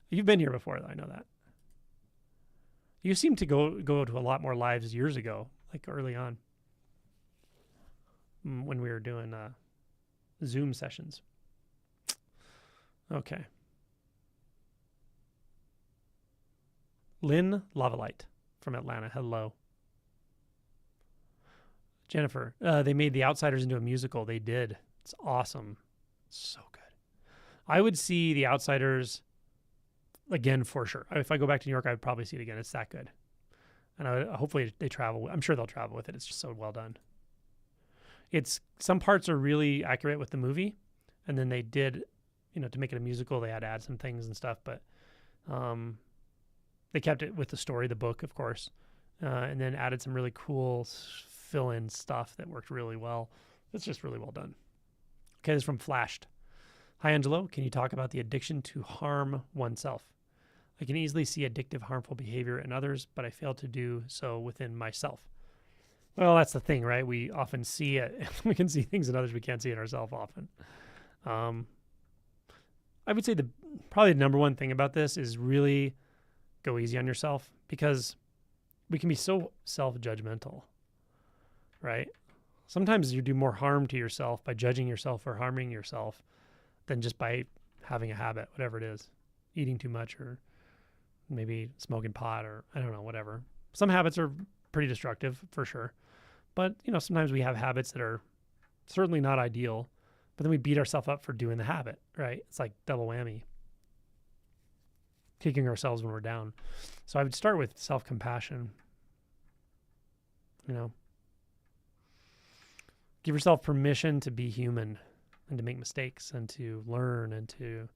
A: You've been here before, though. I know that. You seem to go to a lot more lives years ago, like early on, when we were doing Zoom sessions. Okay. Lynn Lavalite from Atlanta. Hello. Jennifer, they made The Outsiders into a musical. They did. It's awesome. It's so good. I would see The Outsiders again for sure. If I go back to New York, I would probably see it again. It's that good. And hopefully they travel. I'm sure they'll travel with it. It's just so well done. Some parts are really accurate with the movie. And then they did, to make it a musical, they had to add some things and stuff. But they kept it with the story, the book, of course. And then added some really cool fill-in stuff that worked really well. It's just really well done. Okay, this is from Flashed. Hi, Angelo. Can you talk about the addiction to harm oneself? I can easily see addictive, harmful behavior in others, but I fail to do so within myself. Well, that's the thing, right? We often see it. We can see things in others we can't see in ourselves often. I would say probably the number one thing about this is really go easy on yourself, because we can be so self-judgmental, right? Sometimes you do more harm to yourself by judging yourself or harming yourself than just by having a habit, whatever it is, eating too much or maybe smoking pot or I don't know, whatever. Some habits are pretty destructive for sure. But, sometimes we have habits that are certainly not ideal, but then we beat ourselves up for doing the habit, right? It's like double whammy. Kicking ourselves when we're down. So I would start with self-compassion. Give yourself permission to be human and to make mistakes and to learn and to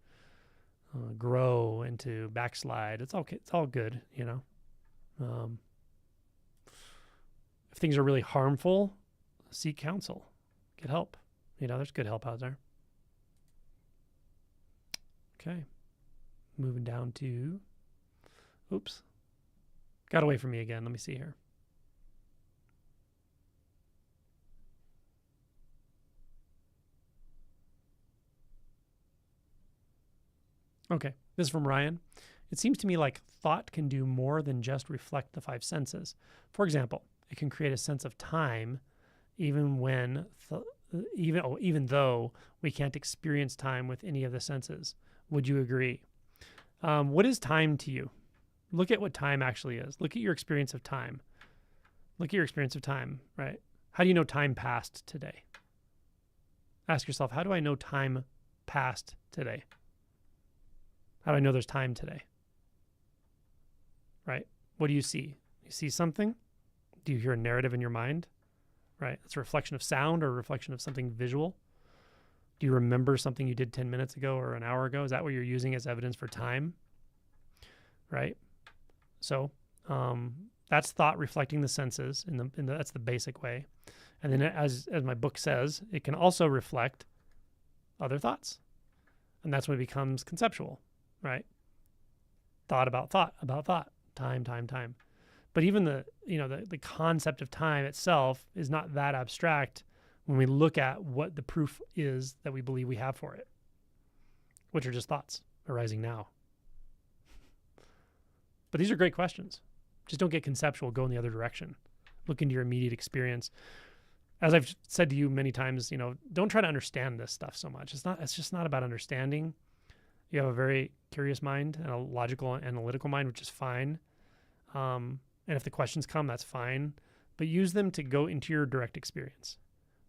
A: grow and to backslide. It's okay. It's all good, If things are really harmful, seek counsel, get help. There's good help out there. Okay. Moving down to, oops, got away from me again. Let me see here. Okay, this is from Ryan. It seems to me like thought can do more than just reflect the 5 senses. For example, it can create a sense of time, even though we can't experience time with any of the senses. Would you agree? What is time to you? Look at what time actually is. Look at your experience of time. Look at your experience of time, right? How do you know time passed today? Ask yourself, how do I know time passed today? How do I know there's time today? Right? What do you see? You see something? Do you hear a narrative in your mind? right? It's a reflection of sound or a reflection of something visual. Do you remember something you did 10 minutes ago or an hour ago? Is that what you're using as evidence for time, right? So that's thought reflecting the senses. That's the basic way. And then as my book says, it can also reflect other thoughts. And that's when it becomes conceptual, right? Thought about thought, time. But even the concept of time itself is not that abstract when we look at what the proof is that we believe we have for it, which are just thoughts arising now. But these are great questions. Just don't get conceptual, go in the other direction. Look into your immediate experience. As I've said to you many times, don't try to understand this stuff so much. It's just not about understanding. You have a very curious mind and a logical, analytical mind, which is fine. And if the questions come, that's fine. But use them to go into your direct experience.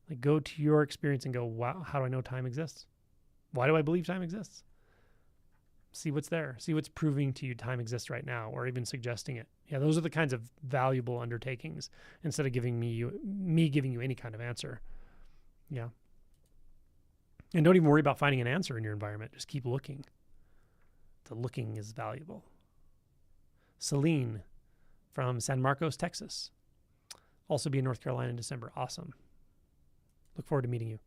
A: Like go to your experience and go, wow, how do I know time exists? Why do I believe time exists? See what's there. See what's proving to you time exists right now, or even suggesting it. Yeah, those are the kinds of valuable undertakings instead of giving me giving you any kind of answer. Yeah. And don't even worry about finding an answer in your environment. Just keep looking. The looking is valuable. Celine from San Marcos, Texas. Also be in North Carolina in December. Awesome. Look forward to meeting you.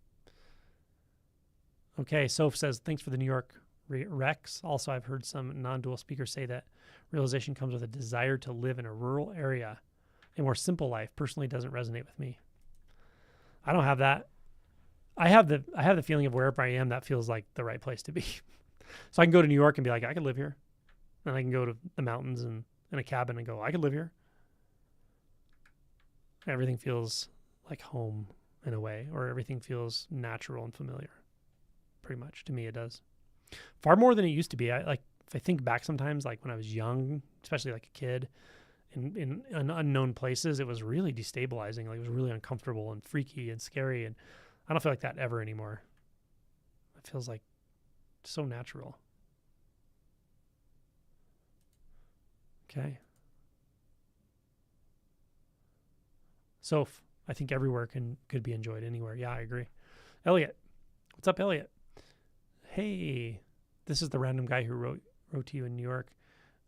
A: Okay, Soph says, thanks for the New York Rex. Also, I've heard some non-dual speakers say that realization comes with a desire to live in a rural area. A more simple life personally doesn't resonate with me. I don't have that. I have the feeling of wherever I am, that feels like the right place to be. So I can go to New York and be like, I could live here. And I can go to the mountains and in a cabin and go, I could live here. Everything feels like home in a way, or everything feels natural and familiar. Pretty much to me, it does. Far more than it used to be. If I think back sometimes, like when I was young, especially like a kid, in unknown places, it was really destabilizing. Like it was really uncomfortable and freaky and scary. And I don't feel like that ever anymore. It feels like so natural. Okay. Soph, I think everywhere could be enjoyed anywhere. Yeah, I agree. Elliot. What's up, Elliot? Hey, this is the random guy who wrote to you in New York.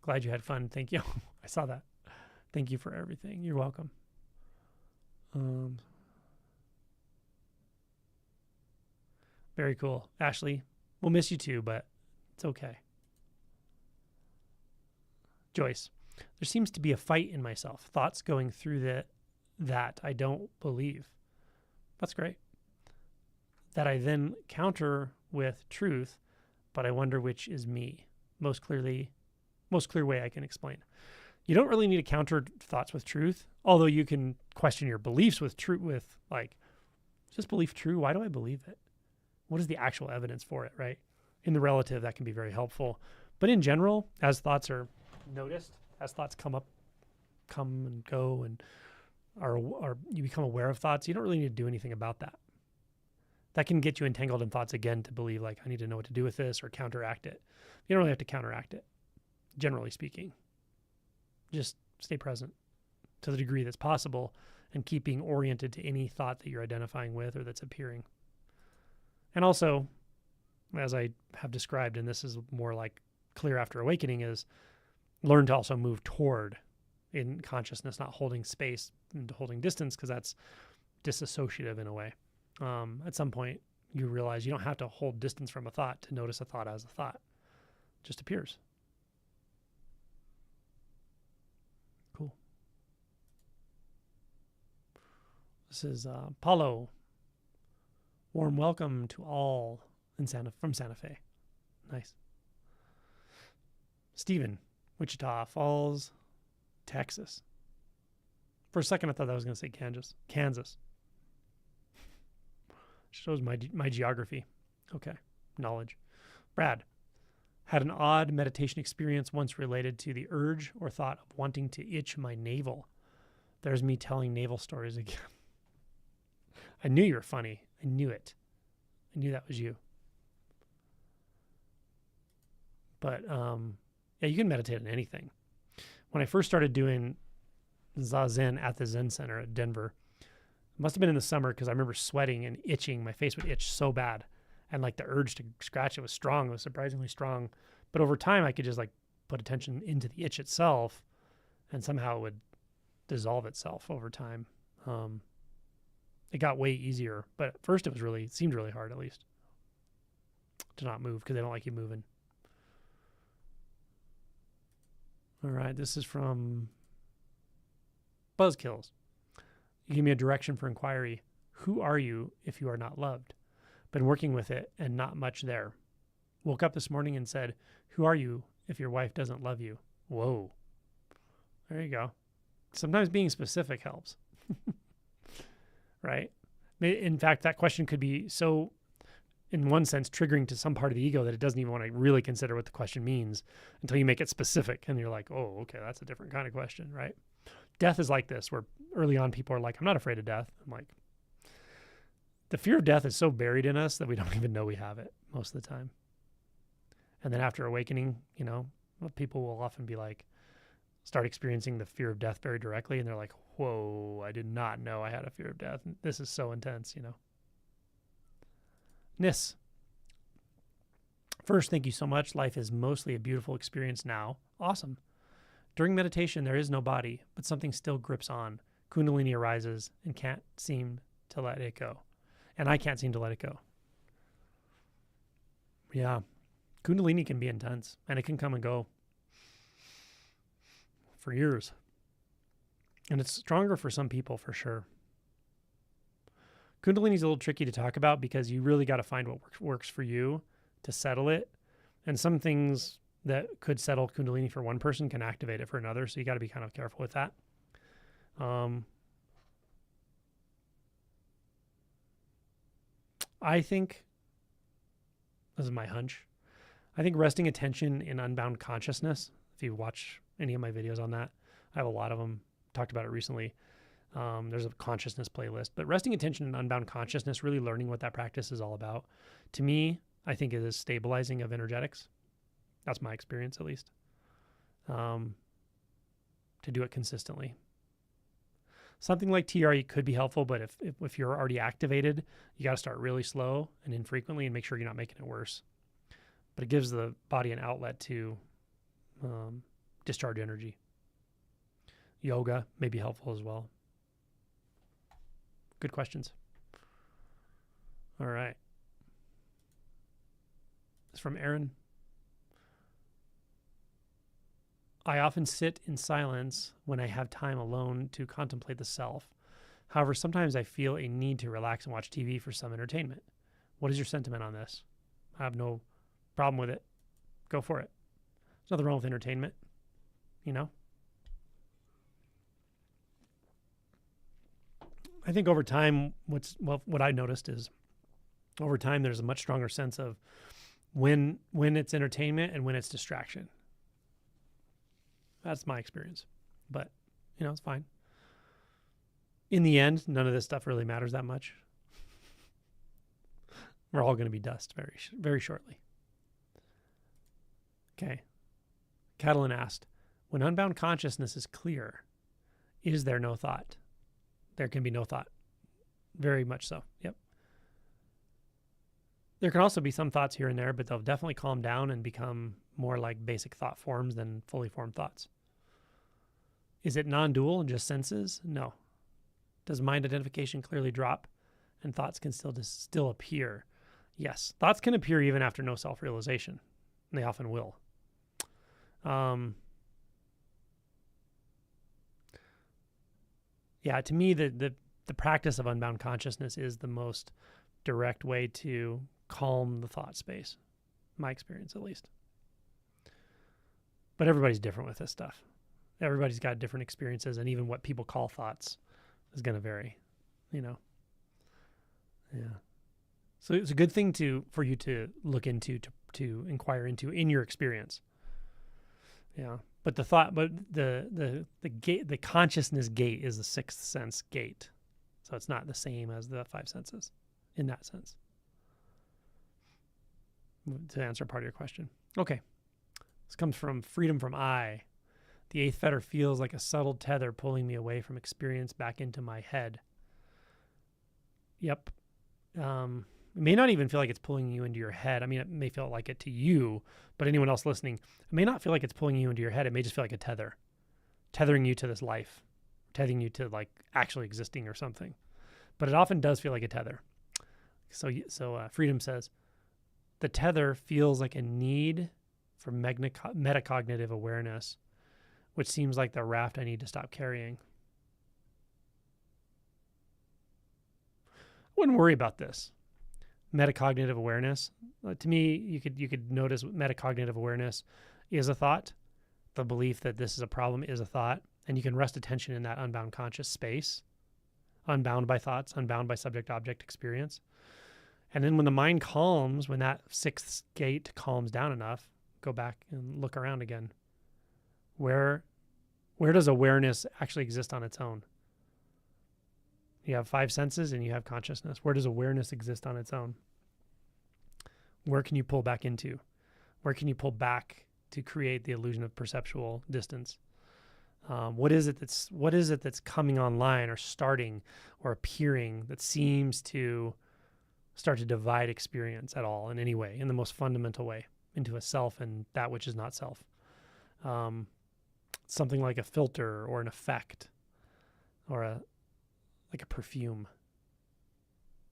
A: Glad you had fun. Thank you. I saw that. Thank you for everything. You're welcome. Very cool. Ashley, we'll miss you too, but it's okay. Joyce, there seems to be a fight in myself. Thoughts going through that I don't believe. That's great. That I then counter with truth, but I wonder which is me. Most clear way I can explain. You don't really need to counter thoughts with truth, although you can question your beliefs with truth, with like, is this belief true? Why do I believe it? What is the actual evidence for it, right? In the relative, that can be very helpful. But in general, as thoughts are noticed, as thoughts come and go, and are you become aware of thoughts, you don't really need to do anything about that. That can get you entangled in thoughts again to believe like, I need to know what to do with this or counteract it. You don't really have to counteract it, generally speaking. Just stay present to the degree that's possible and keep being oriented to any thought that you're identifying with or that's appearing. And also, as I have described, and this is more like clear after awakening, is learn to also move toward in consciousness, not holding space and holding distance, because that's disassociative in a way. At some point, you realize you don't have to hold distance from a thought to notice a thought as a thought. It just appears. Cool. This is Paulo. Warm welcome to all from Santa Fe. Nice. Stephen, Wichita Falls, Texas. For a second, I thought I was going to say Kansas. Shows my geography. Okay, knowledge. Brad, had an odd meditation experience once related to the urge or thought of wanting to itch my navel. There's me telling navel stories again. I knew you were funny. I knew it. I knew that was you. But yeah, you can meditate on anything. When I first started doing Zazen at the Zen Center at Denver, Must have been in the summer because I remember sweating and itching. My face would itch so bad. And like the urge to scratch it was strong. It was surprisingly strong. But over time, I could just like put attention into the itch itself, and somehow it would dissolve itself over time. It got way easier, but at first it seemed really hard, at least, to not move because they don't like you moving. All right, this is from Buzzkills. You give me a direction for inquiry. Who are you if you are not loved? Been working with it and not much there. Woke up this morning and said, who are you if your wife doesn't love you? Whoa. There you go. Sometimes being specific helps. Right? In fact, that question could be so, in one sense, triggering to some part of the ego that it doesn't even want to really consider what the question means until you make it specific. And you're like, oh, okay, that's a different kind of question, right? Death is like this, where early on people are like, I'm not afraid of death. I'm like, the fear of death is so buried in us that we don't even know we have it most of the time. And then after awakening, people will often be like, start experiencing the fear of death very directly. And they're like, whoa, I did not know I had a fear of death. This is so intense, Nis. First, thank you so much. Life is mostly a beautiful experience now. Awesome. During meditation, there is no body, but something still grips on. Kundalini arises and can't seem to let it go. And I can't seem to let it go. Yeah. Kundalini can be intense, and it can come and go for years. And it's stronger for some people, for sure. Kundalini is a little tricky to talk about because you really got to find what works for you to settle it. And some things that could settle Kundalini for one person can activate it for another. So you got to be kind of careful with that. I think, this is my hunch, I think resting attention in unbound consciousness, if you watch any of my videos on that, I have a lot of them, talked about it recently. There's a consciousness playlist, but resting attention in unbound consciousness, really learning what that practice is all about. To me, I think it is stabilizing of energetics. That's my experience, at least. To do it consistently. Something like TRE could be helpful, but if you're already activated, you got to start really slow and infrequently and make sure you're not making it worse. But it gives the body an outlet to discharge energy. Yoga may be helpful as well. Good questions. All right. It's from Aaron. I often sit in silence when I have time alone to contemplate the self. However, sometimes I feel a need to relax and watch TV for some entertainment. What is your sentiment on this? I have no problem with it. Go for it. There's nothing wrong with entertainment, I think over time, what I noticed is over time, there's a much stronger sense of when it's entertainment and when it's distraction. That's my experience, but it's fine. In the end, none of this stuff really matters that much. We're all going to be dust very, very shortly. Okay. Catalin asked, when unbound consciousness is clear, is there no thought? There can be no thought. Very much so. Yep. There can also be some thoughts here and there, but they'll definitely calm down and become more like basic thought forms than fully formed thoughts. Is it non-dual and just senses? No. Does mind identification clearly drop and thoughts can still appear? Yes. Thoughts can appear even after no self-realization. They often will. Yeah, to me, the practice of unbound consciousness is the most direct way to calm the thought space. My experience, at least. But everybody's different with this stuff. Everybody's got different experiences, and even what people call thoughts is going to vary, Yeah. So it's a good thing for you to look into, to inquire into in your experience. Yeah. But the gate, the consciousness gate is the sixth sense gate. So it's not the same as the five senses in that sense. To answer part of your question. Okay. This comes from Freedom from I. The eighth fetter feels like a subtle tether pulling me away from experience back into my head. Yep. It may not even feel like it's pulling you into your head. I mean, it may feel like it to you, but anyone else listening, it may not feel like it's pulling you into your head. It may just feel like a tether, tethering you to this life, tethering you to like actually existing or something. But it often does feel like a tether. So Freedom says, the tether feels like a need for metacognitive awareness, which seems like the raft I need to stop carrying. I wouldn't worry about this. Metacognitive awareness. To me, you could notice metacognitive awareness is a thought. The belief that this is a problem is a thought, and you can rest attention in that unbound conscious space, unbound by thoughts, unbound by subject-object experience. And then when the mind calms, when that sixth gate calms down enough, go back and look around again. Where does awareness actually exist on its own? You have five senses and you have consciousness. Where does awareness exist on its own? Where can you pull back into? Where can you pull back to create the illusion of perceptual distance? What is it that's coming online or starting or appearing that seems to start to divide experience at all in any way, in the most fundamental way, into a self and that which is not self? Something like a filter or an effect or like a perfume.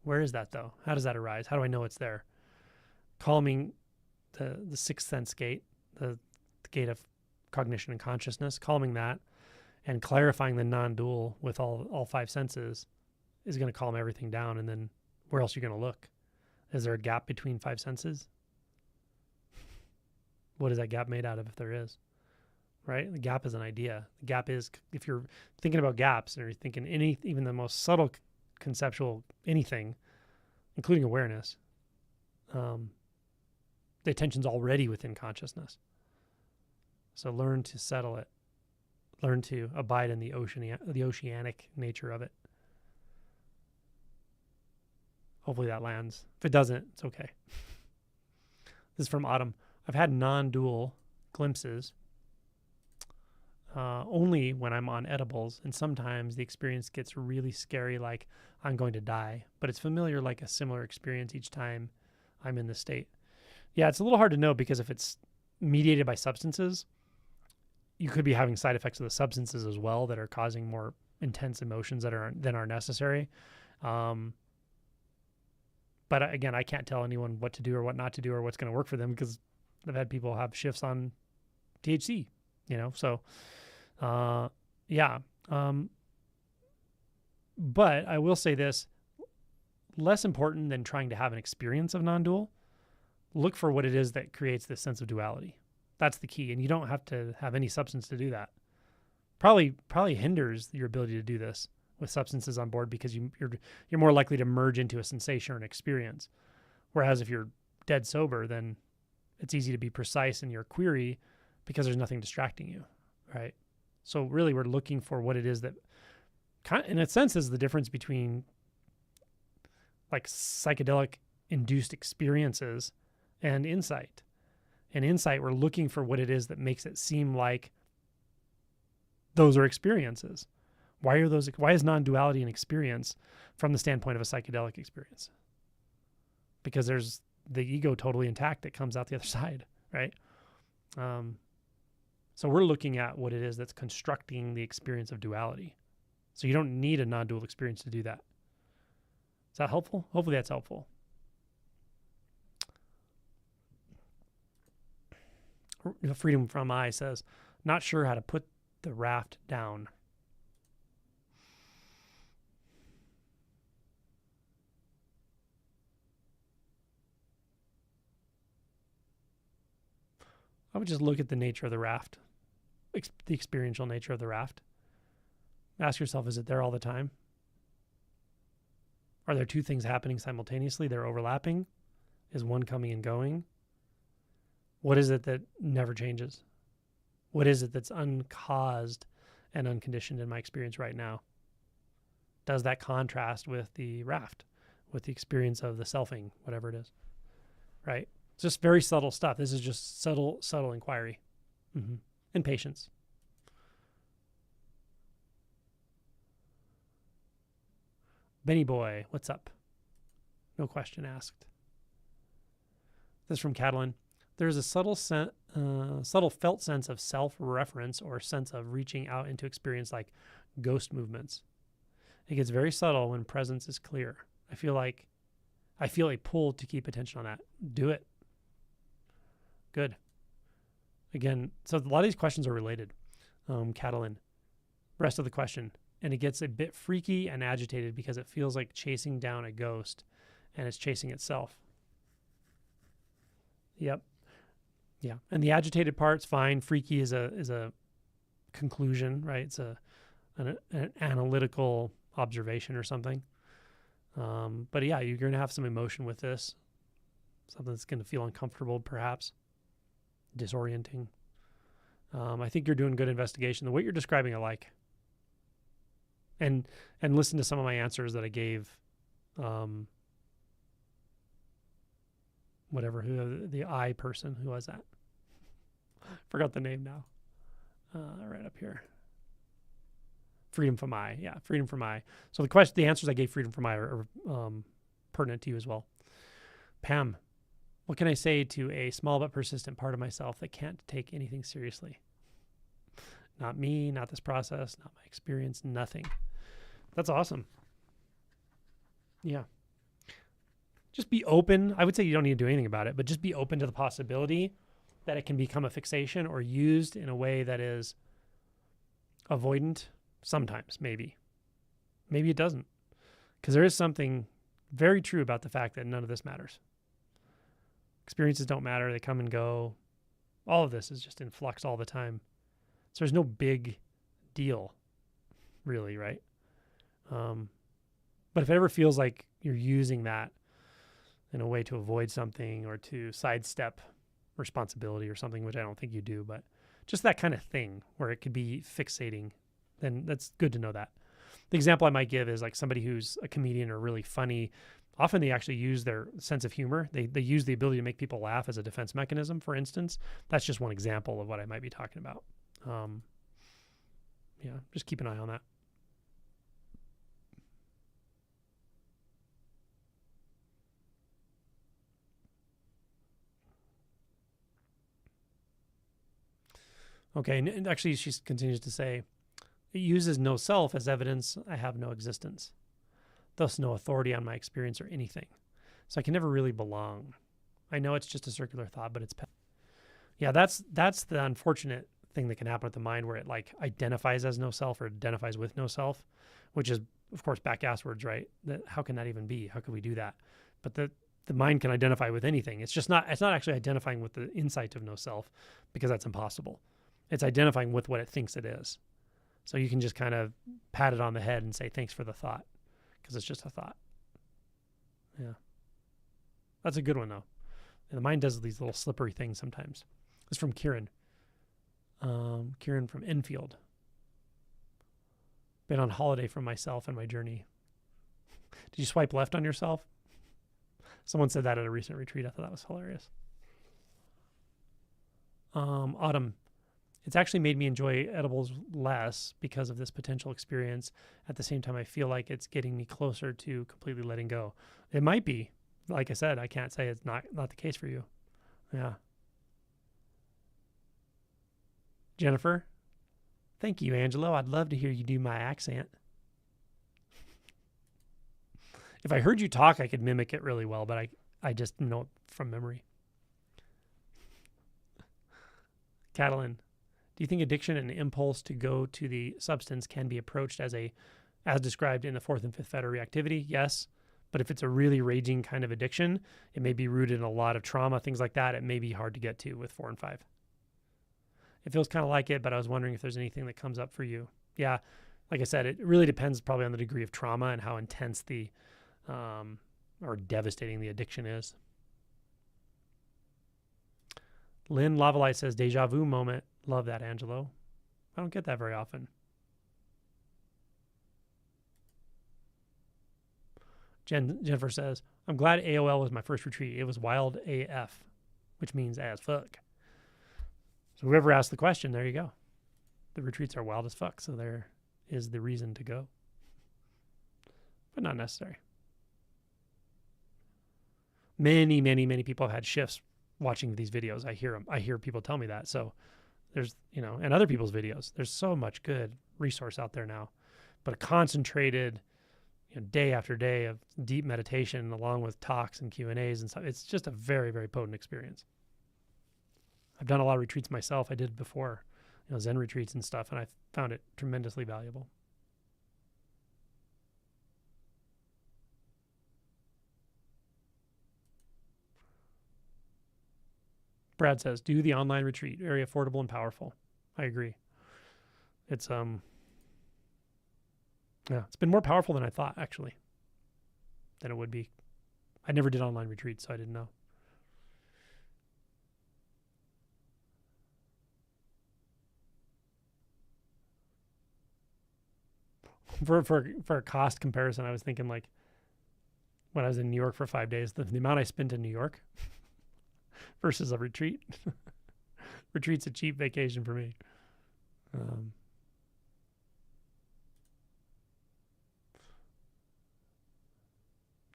A: Where is that though? How does that arise? How do I know it's there? Calming the sixth sense gate, the gate of cognition and consciousness, calming that and clarifying the non-dual with all five senses is going to calm everything down. And then where else are you going to look? Is there a gap between five senses? What is that gap made out of if there is? Right? The gap is an idea. The gap is, if you're thinking about gaps or you're thinking even the most subtle conceptual anything, including awareness, the attention's already within consciousness. So learn to settle it. Learn to abide in the oceanic nature of it. Hopefully that lands. If it doesn't, it's okay. This is from Autumn. I've had non-dual glimpses only when I'm on edibles, and sometimes the experience gets really scary, like I'm going to die, but it's familiar, like a similar experience each time I'm in this state. Yeah, it's a little hard to know because if it's mediated by substances, you could be having side effects of the substances as well that are causing more intense emotions than are necessary. But again, I can't tell anyone what to do or what not to do or what's going to work for them because I've had people have shifts on THC, so yeah. But I will say this, less important than trying to have an experience of non-dual, look for what it is that creates this sense of duality. That's the key. And you don't have to have any substance to do that. Probably hinders your ability to do this with substances on board because you're more likely to merge into a sensation or an experience. Whereas if you're dead sober, then it's easy to be precise in your query because there's nothing distracting you, right? So really we're looking for what it is that in a sense is the difference between like psychedelic induced experiences and insight. In insight, we're looking for what it is that makes it seem like those are experiences. Why is non-duality an experience from the standpoint of a psychedelic experience? Because there's the ego totally intact that comes out the other side, right? So we're looking at what it is that's constructing the experience of duality. So you don't need a non-dual experience to do that. Is that helpful? Hopefully that's helpful. Freedom from I says, not sure how to put the raft down. I would just look at the nature of the raft, the experiential nature of the raft. Ask yourself, is it there all the time? Are there two things happening simultaneously? They're overlapping? Is one coming and going? What is it that never changes? What is it that's uncaused and unconditioned in my experience right now? Does that contrast with the raft, with the experience of the selfing, whatever it is, right? It's just very subtle stuff. This is just subtle inquiry and patience. Benny Boy, what's up? No question asked. This is from Catalan. There's a subtle felt sense of self-reference or sense of reaching out into experience like ghost movements. It gets very subtle when presence is clear. I feel a pull to keep attention on that. Do it. Good. Again, so a lot of these questions are related. Catalan. Rest of the question. And it gets a bit freaky and agitated because it feels like chasing down a ghost and it's chasing itself. Yep. Yeah. And the agitated part's fine. Freaky is a conclusion, right? It's an analytical observation or something. But yeah, you're going to have some emotion with this. Something that's going to feel uncomfortable, perhaps. Disorienting. I think you're doing good investigation. The way you're describing, I like. And listen to some of my answers that I gave. Who the I person, who was that? Forgot the name now. Right up here. Freedom from I. Yeah, freedom from I. So the answers I gave freedom from I are pertinent to you as well. Pam, what can I say to a small but persistent part of myself that can't take anything seriously? Not me, not this process, not my experience, nothing. That's awesome. Yeah. Just be open. I would say you don't need to do anything about it, but just be open to the possibility that it can become a fixation or used in a way that is avoidant. Sometimes, maybe. Maybe it doesn't. Because there is something very true about the fact that none of this matters. Experiences don't matter. They come and go. All of this is just in flux all the time. So there's no big deal, really, right? But if it ever feels like you're using that in a way to avoid something or to sidestep responsibility or something, which I don't think you do, but just that kind of thing where it could be fixating, then that's good to know that. The example I might give is like somebody who's a comedian or really funny. Often they actually use their sense of humor. They use the ability to make people laugh as a defense mechanism, for instance. That's just one example of what I might be talking about. Yeah, just keep an eye on that. Okay, and actually she continues to say, it uses no self as evidence I have no existence, thus no authority on my experience or anything. So I can never really belong. I know it's just a circular thought, but it's... Yeah, that's the unfortunate thing that can happen with the mind where it like identifies as no self or identifies with no self, which is, of course, back-asswards, right? How can that even be? How could we do that? But the mind can identify with anything. It's not actually identifying with the insight of no self because that's impossible. It's identifying with what it thinks it is. So you can just kind of pat it on the head and say, thanks for the thought, because it's just a thought. Yeah. That's a good one, though. And the mind does these little slippery things sometimes. It's from Kieran. Kieran from Enfield. Been on holiday from myself and my journey. Did you swipe left on yourself? Someone said that at a recent retreat. I thought that was hilarious. Autumn. It's actually made me enjoy edibles less because of this potential experience. At the same time, I feel like it's getting me closer to completely letting go. It might be. Like I said, I can't say it's not the case for you. Yeah. Jennifer, thank you, Angelo. I'd love to hear you do my accent. If I heard you talk, I could mimic it really well, but I just know it from memory. Catalan, do you think addiction and impulse to go to the substance can be approached as described in the 4th and 5th Theta reactivity? Yes. But if it's a really raging kind of addiction, it may be rooted in a lot of trauma, things like that. It may be hard to get to with 4 and 5. It feels kind of like it, but I was wondering if there's anything that comes up for you. Yeah, like I said, it really depends probably on the degree of trauma and how intense or devastating the addiction is. Lynn Lavalite says, deja vu moment. Love that, Angelo. I don't get that very often. Jennifer says, I'm glad AOL was my first retreat. It was wild AF, which means as fuck. So whoever asked the question, there you go. The retreats are wild as fuck, so there is the reason to go. but not necessary. Many, many, many people have had shifts watching these videos. I hear them. I hear people tell me that. So there's, and other people's videos. There's so much good resource out there now. But a concentrated, day after day of deep meditation along with talks and Q&As and stuff, it's just a very, very potent experience. I've done a lot of retreats myself. I did before, Zen retreats and stuff, and I found it tremendously valuable. Brad says, do the online retreat. Very affordable and powerful. I agree. It's it's been more powerful than I thought, actually, than it would be. I never did online retreats, so I didn't know. For a cost comparison, I was thinking like when I was in New York for 5 days, the amount I spent in New York versus a retreat. Retreat's a cheap vacation for me.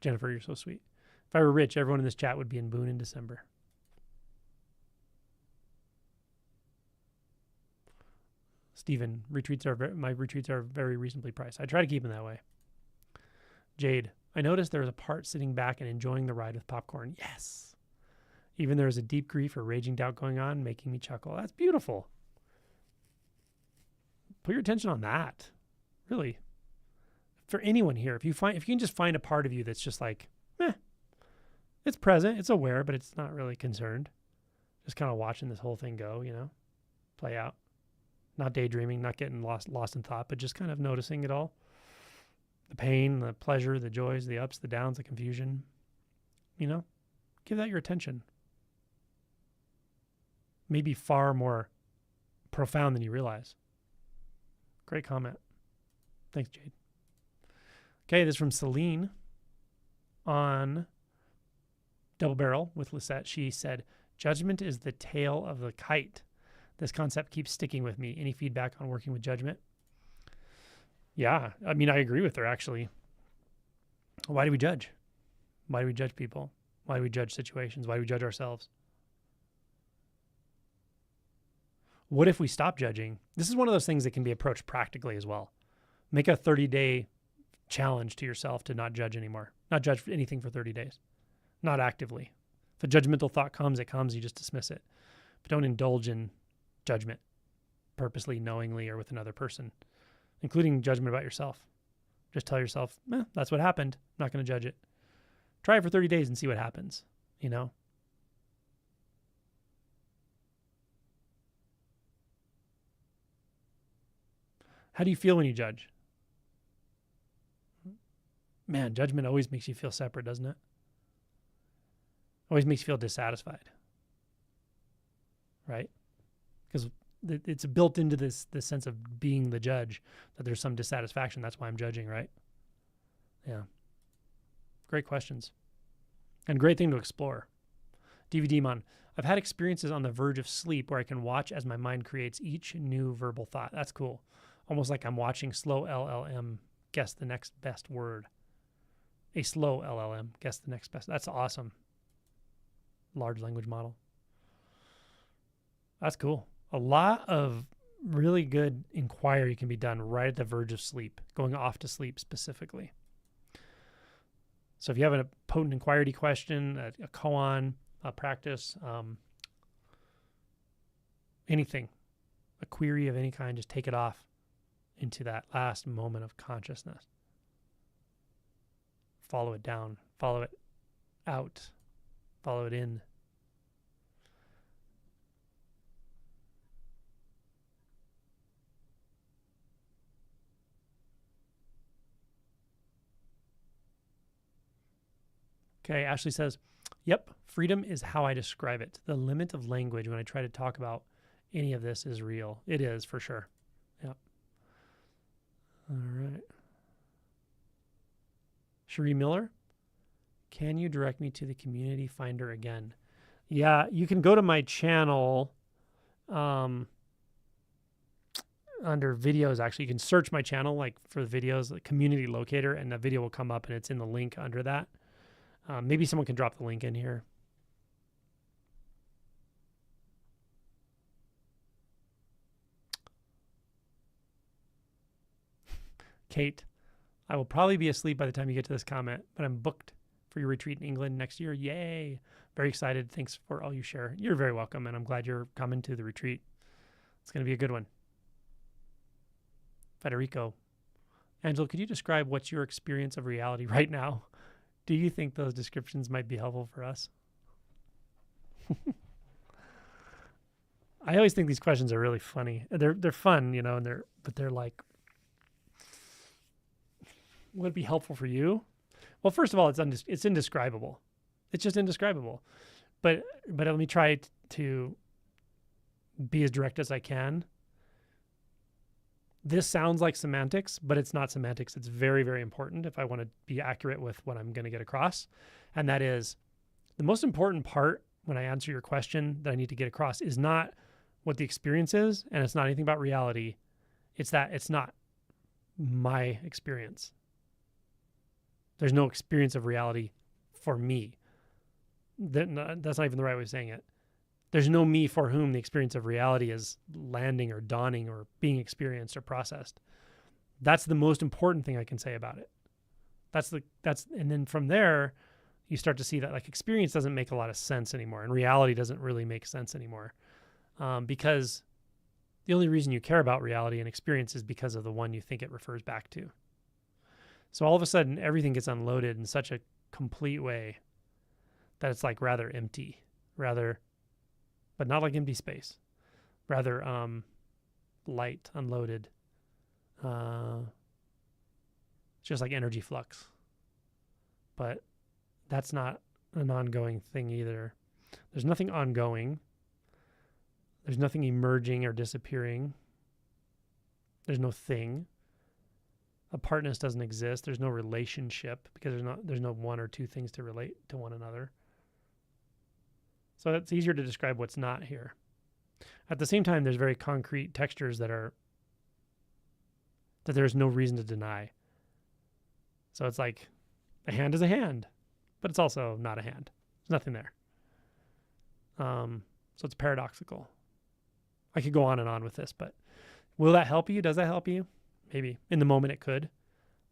A: Jennifer, you're so sweet. If I were rich, everyone in this chat would be in Boone in December. Stephen, my retreats are very reasonably priced. I try to keep them that way. Jade, I noticed there was a part sitting back and enjoying the ride with popcorn. Yes. Even there was a deep grief or raging doubt going on, making me chuckle. That's beautiful. Put your attention on that. Really. For anyone here, if you can just find a part of you that's just like, it's present, it's aware, but it's not really concerned. Just kind of watching this whole thing go, play out. Not daydreaming, not getting lost in thought, but just kind of noticing it all. The pain, the pleasure, the joys, the ups, the downs, the confusion. Give that your attention. Maybe far more profound than you realize. Great comment. Thanks, Jade. Okay, this is from Celine on Double Barrel with Lisette. She said, judgment is the tail of the kite. This concept keeps sticking with me. Any feedback on working with judgment? Yeah, I agree with her, actually. Why do we judge? Why do we judge people? Why do we judge situations? Why do we judge ourselves? What if we stop judging? This is one of those things that can be approached practically as well. Make a 30-day challenge to yourself to not judge anymore. Not judge anything for 30 days. Not actively. If a judgmental thought comes, it comes, you just dismiss it. But don't indulge in judgment purposely, knowingly, or with another person, including judgment about yourself. Just tell yourself, that's what happened. I'm not going to judge it. Try it for 30 days and see what happens, How do you feel when you judge? Man, judgment always makes you feel separate, doesn't it? Always makes you feel dissatisfied. Right? Because it's built into this sense of being the judge that there's some dissatisfaction. That's why I'm judging, right? Yeah. Great questions. And great thing to explore. DVD Mon, I've had experiences on the verge of sleep where I can watch as my mind creates each new verbal thought. That's cool. Almost like I'm watching slow LLM guess the next best word. A slow LLM guess the next best. That's awesome. Large language model. That's cool. A lot of really good inquiry can be done right at the verge of sleep, going off to sleep specifically. So if you have a potent inquiry question, a koan, a practice, anything, a query of any kind, just take it off into that last moment of consciousness. Follow it down, follow it out, follow it in. Okay, Ashley says, yep, freedom is how I describe it. The limit of language when I try to talk about any of this is real. It is, for sure. Yep. All right. Cherie Miller, can you direct me to the community finder again? Yeah, you can go to my channel. under videos, actually, you can search my channel like for the videos, like community locator, and the video will come up and it's in the link under that. Maybe someone can drop the link in here. Kate, I will probably be asleep by the time you get to this comment, but I'm booked for your retreat in England next year. Yay. Very excited. Thanks for all you share. You're very welcome, and I'm glad you're coming to the retreat. It's going to be a good one. Federico. Angelo, could you describe what's your experience of reality right now? Do you think those descriptions might be helpful for us? I always think these questions are really funny. They're fun, you know, but they're like, would it be helpful for you? Well, first of all, it's indescribable. It's just indescribable. But let me try to be as direct as I can. This sounds like semantics, but it's not semantics. It's very, very important if I want to be accurate with what I'm going to get across. And that is the most important part when I answer your question that I need to get across is not what the experience is, and it's not anything about reality. It's that it's not my experience. There's no experience of reality for me. That's not even the right way of saying it. There's no me for whom the experience of reality is landing or dawning or being experienced or processed. That's the most important thing I can say about it. And then from there, you start to see that like experience doesn't make a lot of sense anymore, and reality doesn't really make sense anymore, because the only reason you care about reality and experience is because of the one you think it refers back to. So all of a sudden, everything gets unloaded in such a complete way that it's like rather empty, but not like empty space, rather light, unloaded, just like energy flux. But that's not an ongoing thing either. There's nothing ongoing. There's nothing emerging or disappearing. There's no thing. Apartness doesn't exist. There's no relationship because there's no one or two things to relate to one another. So it's easier to describe what's not here. At the same time, there's very concrete textures that there's no reason to deny. So it's like a hand is a hand, but it's also not a hand. There's nothing there. So it's paradoxical. I could go on and on with this, but will that help you? Does that help you? Maybe. In the moment it could,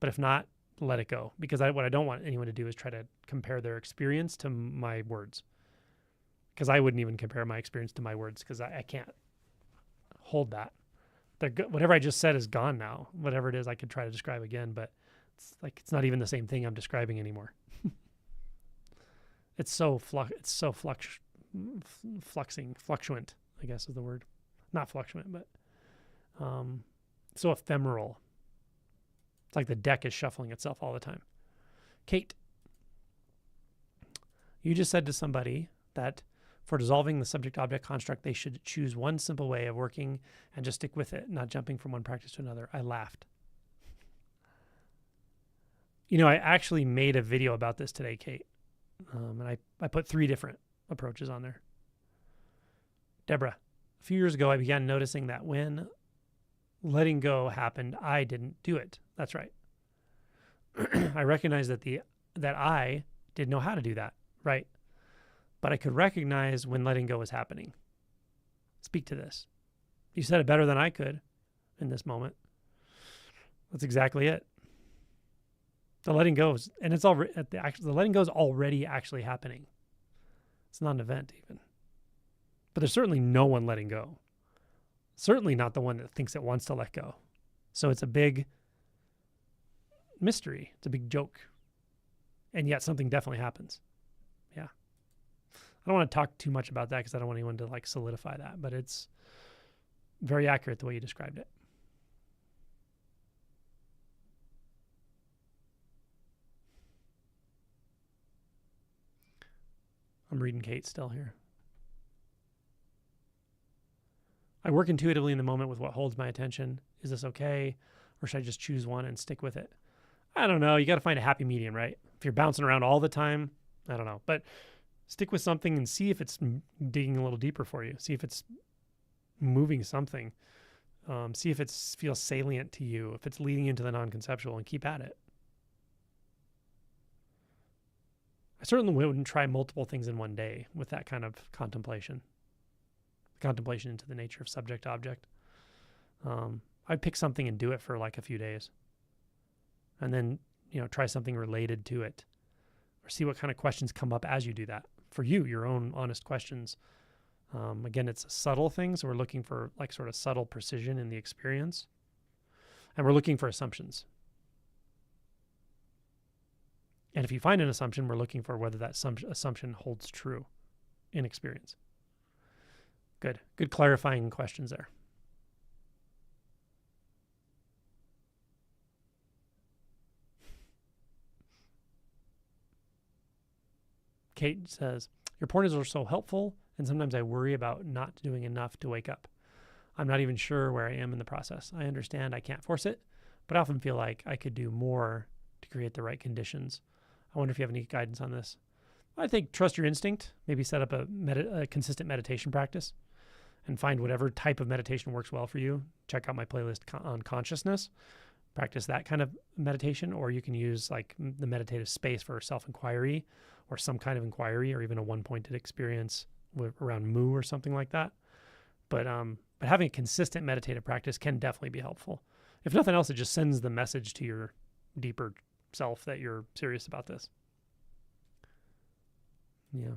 A: but if not, let it go. Because what I don't want anyone to do is try to compare their experience to my words. Because I wouldn't even compare my experience to my words because I can't hold that. Whatever I just said is gone now. Whatever it is, I could try to describe again, but it's not even the same thing I'm describing anymore. It's so fluctuant, I guess is the word. Not fluctuant, but so ephemeral. It's like the deck is shuffling itself all the time. Kate, you just said to somebody that for dissolving the subject-object construct, they should choose one simple way of working and just stick with it, not jumping from one practice to another. I laughed. You know, I actually made a video about this today, Kate. And I put 3 different approaches on there. Deborah, a few years ago, I began noticing that when letting go happened, I didn't do it. That's right. I recognized that I didn't know how to do that, right? But I could recognize when letting go was happening. Speak to this. You said it better than I could in this moment. That's exactly it. The letting go is, and it's already the letting go is already actually happening. It's not an event even. But there's certainly no one letting go. Certainly not the one that thinks it wants to let go. So it's a big mystery. It's a big joke. And yet something definitely happens. Yeah. I don't want to talk too much about that because I don't want anyone to like solidify that, but it's very accurate the way you described it. I'm reading Kate still here. I work intuitively in the moment with what holds my attention. Is this okay? Or should I just choose one and stick with it? I don't know. You got to find a happy medium, right? If you're bouncing around all the time, I don't know. But stick with something and see if it's digging a little deeper for you. See if it's moving something. See if it feels salient to you, if it's leading into the non-conceptual, and keep at it. I certainly wouldn't try multiple things in one day with that kind of contemplation into the nature of subject-object. I'd pick something and do it for like a few days. And then, try something related to it, or see what kind of questions come up as you do that. For you, your own honest questions. Again, it's a subtle thing, so we're looking for like sort of subtle precision in the experience. And we're looking for assumptions. And if you find an assumption, we're looking for whether that assumption holds true in experience. Good clarifying questions there. Kate says, your pointers are so helpful, and sometimes I worry about not doing enough to wake up. I'm not even sure where I am in the process. I understand I can't force it, but I often feel like I could do more to create the right conditions. I wonder if you have any guidance on this. I think trust your instinct. Maybe set up a consistent meditation practice and find whatever type of meditation works well for you. Check out my playlist on consciousness. Practice that kind of meditation, or you can use like the meditative space for self-inquiry or some kind of inquiry, or even a one-pointed experience around Mu or something like that. But having a consistent meditative practice can definitely be helpful. If nothing else, it just sends the message to your deeper self that you're serious about this. Yeah.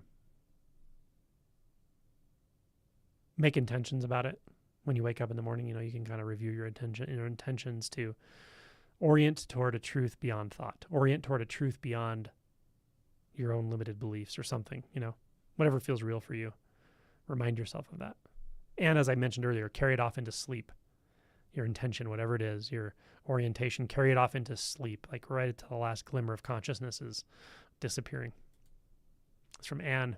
A: Make intentions about it. When you wake up in the morning, you can kind of review your intentions to orient toward a truth beyond thought, orient toward a truth beyond your own limited beliefs or something, whatever feels real for you. Remind yourself of that. And as I mentioned earlier, carry it off into sleep. Your intention, whatever it is, your orientation, carry it off into sleep, like right until the last glimmer of consciousness is disappearing. It's from Anne.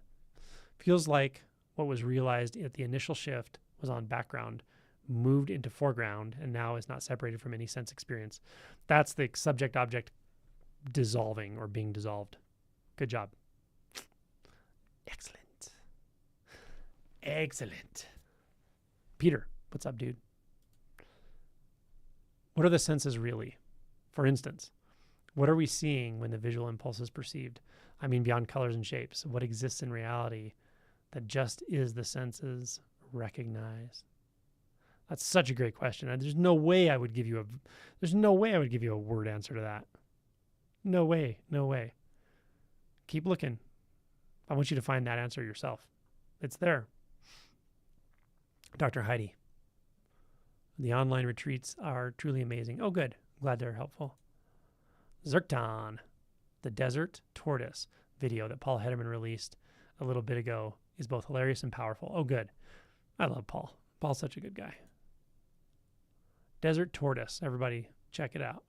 A: Feels like what was realized at the initial shift was on background, moved into foreground, and now is not separated from any sense experience. That's the subject-object dissolving or being dissolved. Good job. Excellent. Peter, what's up, dude? What are the senses really? For instance, what are we seeing when the visual impulse is perceived? I mean, beyond colors and shapes. What exists in reality that just is the senses recognize? That's such a great question. There's no way I would give you a word answer to that. No way. Keep looking. I want you to find that answer yourself. It's there. Dr. Heidi. The online retreats are truly amazing. Oh, good. Glad they're helpful. Zircton, the desert tortoise video that Paul Hederman released a little bit ago is both hilarious and powerful. Oh, good. I love Paul. Paul's such a good guy. Desert tortoise. Everybody check it out.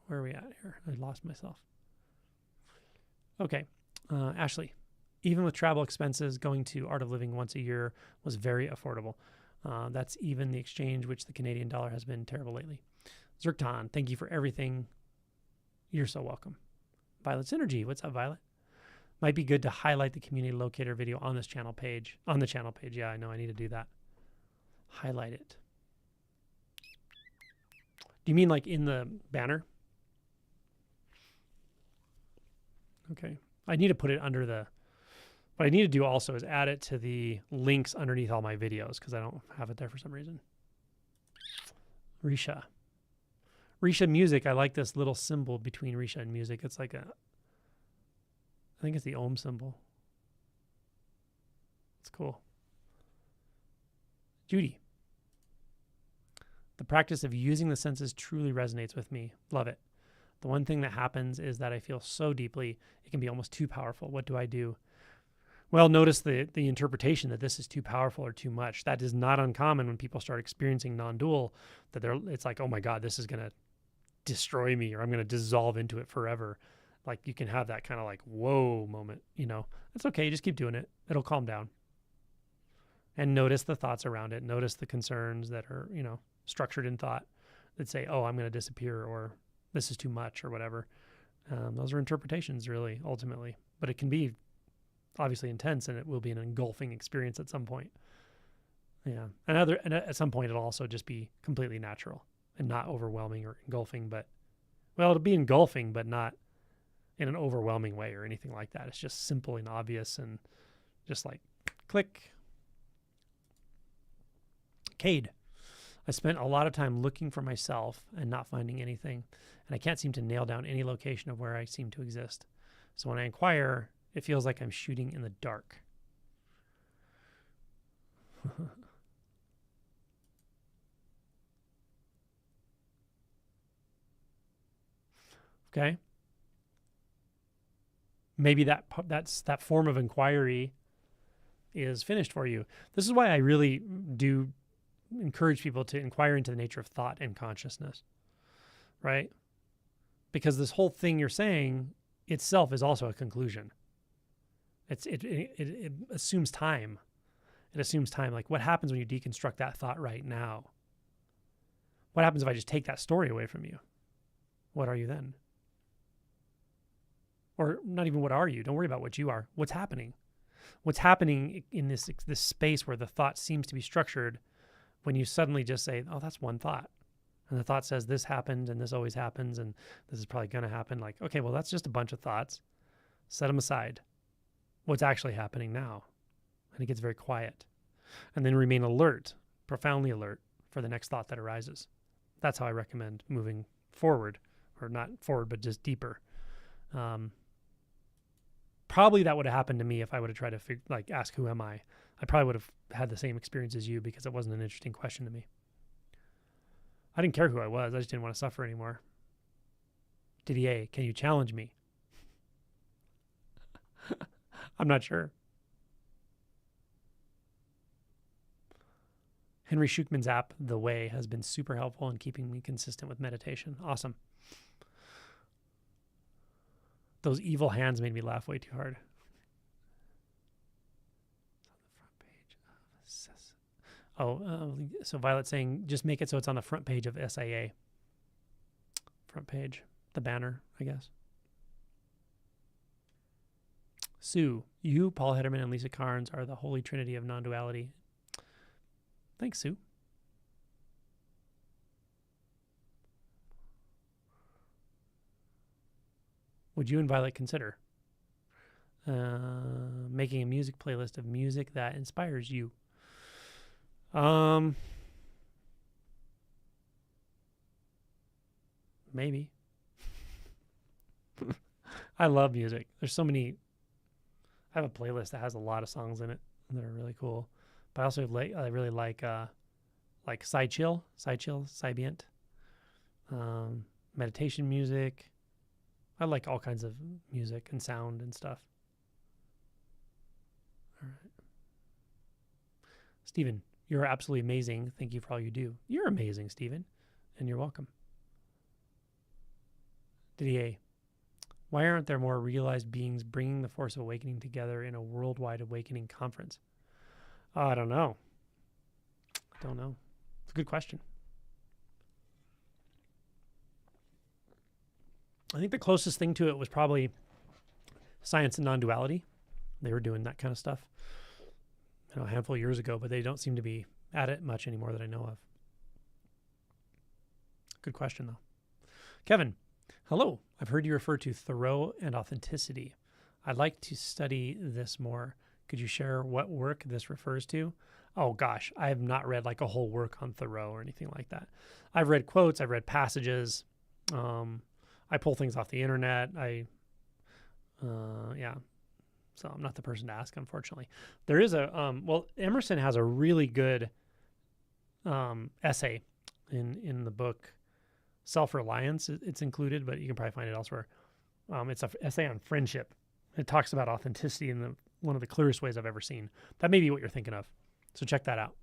A: Where are we at here? I lost myself. Okay. Ashley. Even with travel expenses, going to Art of Living once a year was very affordable. That's even the exchange, which the Canadian dollar has been terrible lately. Zircton, thank you for everything. You're so welcome. Violet Synergy, what's up, Violet? Might be good to highlight the community locator video on this channel page. On the channel page, yeah, I know I need to do that. Highlight it. Do you mean like in the banner? Okay. I need to put it under the... What I need to do also is add it to the links underneath all my videos because I don't have it there for some reason. Risha music. I like this little symbol between Risha and music. It's like I think it's the Om symbol. It's cool. Judy. The practice of using the senses truly resonates with me. Love it. The one thing that happens is that I feel so deeply, it can be almost too powerful. What do I do? Well, notice the interpretation that this is too powerful or too much. That is not uncommon when people start experiencing non-dual, that it's like, oh my God, this is going to destroy me, or I'm going to dissolve into it forever. Like you can have that kind of like, whoa moment, It's okay. Just keep doing it. It'll calm down. And notice the thoughts around it. Notice the concerns that are, structured in thought that say, oh, I'm going to disappear, or this is too much, or whatever. Those are interpretations, really, ultimately. But it can be obviously intense, and it will be an engulfing experience at some point. Yeah. And at some point, it'll also just be completely natural and not overwhelming or engulfing, but, well, it'll be engulfing, but not in an overwhelming way or anything like that. It's just simple and obvious and just like click. Cade. I spent a lot of time looking for myself and not finding anything, and I can't seem to nail down any location of where I seem to exist. So when I inquire, it feels like I'm shooting in the dark. Okay. Maybe that form of inquiry is finished for you. This is why I really do encourage people to inquire into the nature of thought and consciousness, right? Because this whole thing you're saying itself is also a conclusion. It assumes time. It assumes time. Like, what happens when you deconstruct that thought right now? What happens if I just take that story away from you? What are you then? Or not even what are you? Don't worry about what you are. What's happening? What's happening in this space where the thought seems to be structured when you suddenly just say, oh, that's one thought. And the thought says this happened and this always happens and this is probably going to happen. Like, okay, well, that's just a bunch of thoughts. Set them aside. What's actually happening now? And it gets very quiet. And then remain alert, profoundly alert for the next thought that arises. That's how I recommend moving forward, or not forward, but just deeper. Probably that would have happened to me if I would have tried to ask, who am I? I probably would have had the same experience as you because it wasn't an interesting question to me. I didn't care who I was. I just didn't want to suffer anymore. Didier, can you challenge me? I'm not sure. Henry Shukman's app, The Way, has been super helpful in keeping me consistent with meditation. Awesome. Those evil hands made me laugh way too hard. So Violet's saying, just make it so it's on the front page of SIA. Front page. The banner, I guess. Sue, you, Paul Hederman, and Lisa Carnes are the holy trinity of non-duality. Thanks, Sue. Would you and Violet consider making a music playlist of music that inspires you? Maybe. I love music. There's so many. I have a playlist that has a lot of songs in it that are really cool. But I also I really like Psychill, Sybient, meditation music. I like all kinds of music and sound and stuff. All right. Stephen, you're absolutely amazing. Thank you for all you do. You're amazing, Stephen, and you're welcome. Didier, why aren't there more realized beings bringing the force of awakening together in a worldwide awakening conference? I don't know. It's a good question. I think the closest thing to it was probably Science and Non-Duality. They were doing that kind of stuff, a handful of years ago, but they don't seem to be at it much anymore that I know of. Good question, though. Kevin, hello. I've heard you refer to Thoreau and authenticity. I'd like to study this more. Could you share what work this refers to? Oh gosh, I have not read like a whole work on Thoreau or anything like that. I've read quotes, I've read passages. I pull things off the internet. So I'm not the person to ask, unfortunately. There is Emerson has a really good essay in the book Self-Reliance. It's included, but you can probably find it elsewhere. It's an essay on friendship. It talks about authenticity in one of the clearest ways I've ever seen. That may be what you're thinking of. So check that out.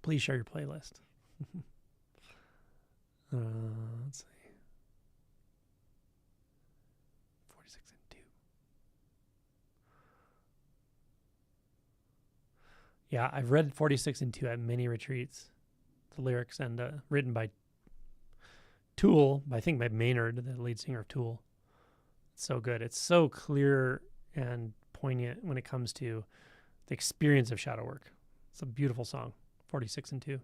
A: Please share your playlist. Let's see. 46 and 2. Yeah, I've read 46 and 2 at many retreats. The lyrics and written by Tool, I think by Maynard, the lead singer of Tool. It's so good. It's so clear and poignant when it comes to The experience of shadow work. It's a beautiful song. 46 and 2.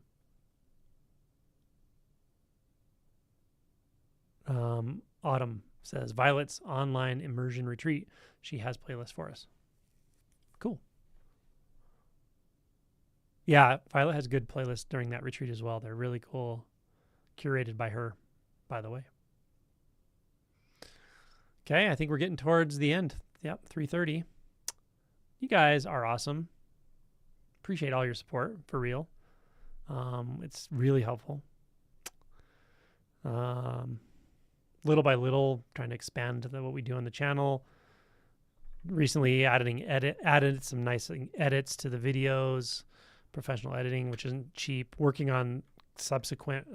A: Autumn says, Violet's online immersion retreat. She has playlists for us. Cool. Yeah, Violet has good playlists during that retreat as well. They're really cool. Curated by her, by the way. Okay, I think we're getting towards the end. Yep, 3:30. You guys are awesome. Appreciate all your support, for real. It's really helpful. Little by little, trying to expand what we do on the channel. Recently added some nice edits to the videos, professional editing, which isn't cheap. Working on subsequent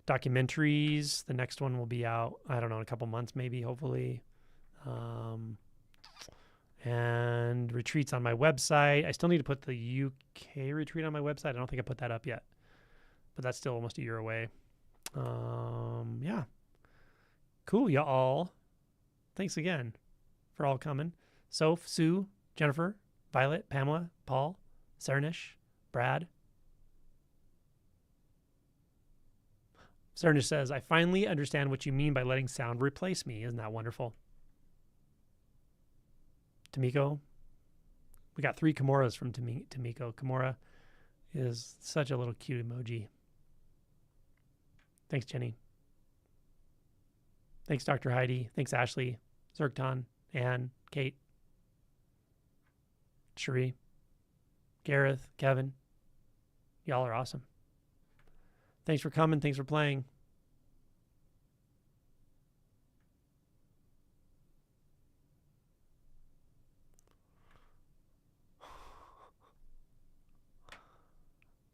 A: documentaries. The next one will be out, I don't know, in a couple months maybe, hopefully. And retreats on my website. I still need to put the UK retreat on my website. I don't think I put that up yet, but that's still almost a year away. Yeah. Cool, y'all. Thanks again for all coming. Soph, Sue, Jennifer, Violet, Pamela, Paul, Sarnish, Brad. Sarnish says, I finally understand what you mean by letting sound replace me. Isn't that wonderful? Tamiko. We got 3 Kimuras from Tamiko. Kimura is such a little cute emoji. Thanks, Jenny. Thanks, Dr. Heidi. Thanks, Ashley, Zerkton, Anne, Kate, Cherie, Gareth, Kevin. Y'all are awesome. Thanks for coming. Thanks for playing.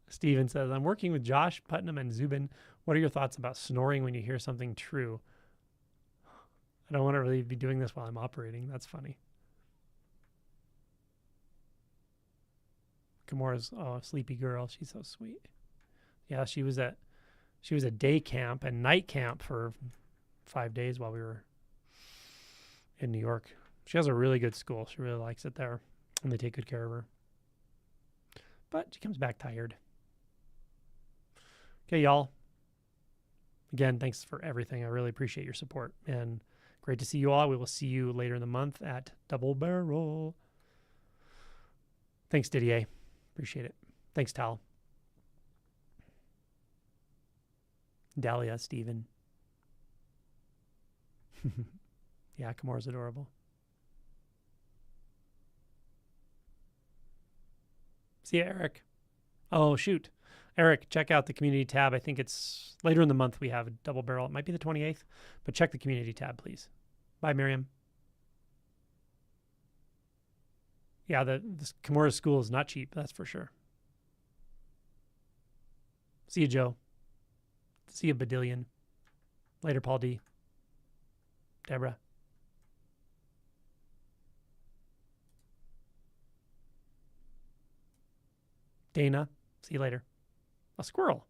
A: Steven says, I'm working with Josh, Putnam, and Zubin. What are your thoughts about snoring when you hear something true? I don't want to really be doing this while I'm operating. That's funny. Kimura's a sleepy girl. She's so sweet. Yeah, she was at day camp and night camp for 5 days while we were in New York. She has a really good school. She really likes it there, and they take good care of her. But she comes back tired. Okay, y'all. Again, thanks for everything. I really appreciate your support, and great to see you all. We will see you later in the month at Double Barrel. Thanks, Didier. Appreciate it. Thanks, Tal. Dahlia, Steven. Yeah, Kimura's adorable. See ya, Eric. Oh, shoot. Eric, check out the community tab. I think it's later in the month we have a Double Barrel. It might be the 28th, but check the community tab, please. Bye, Miriam. Yeah, this Kimura school is not cheap, that's for sure. See you, Joe. See you, Badillion. Later, Paul D. Deborah. Dana. See you later. A squirrel.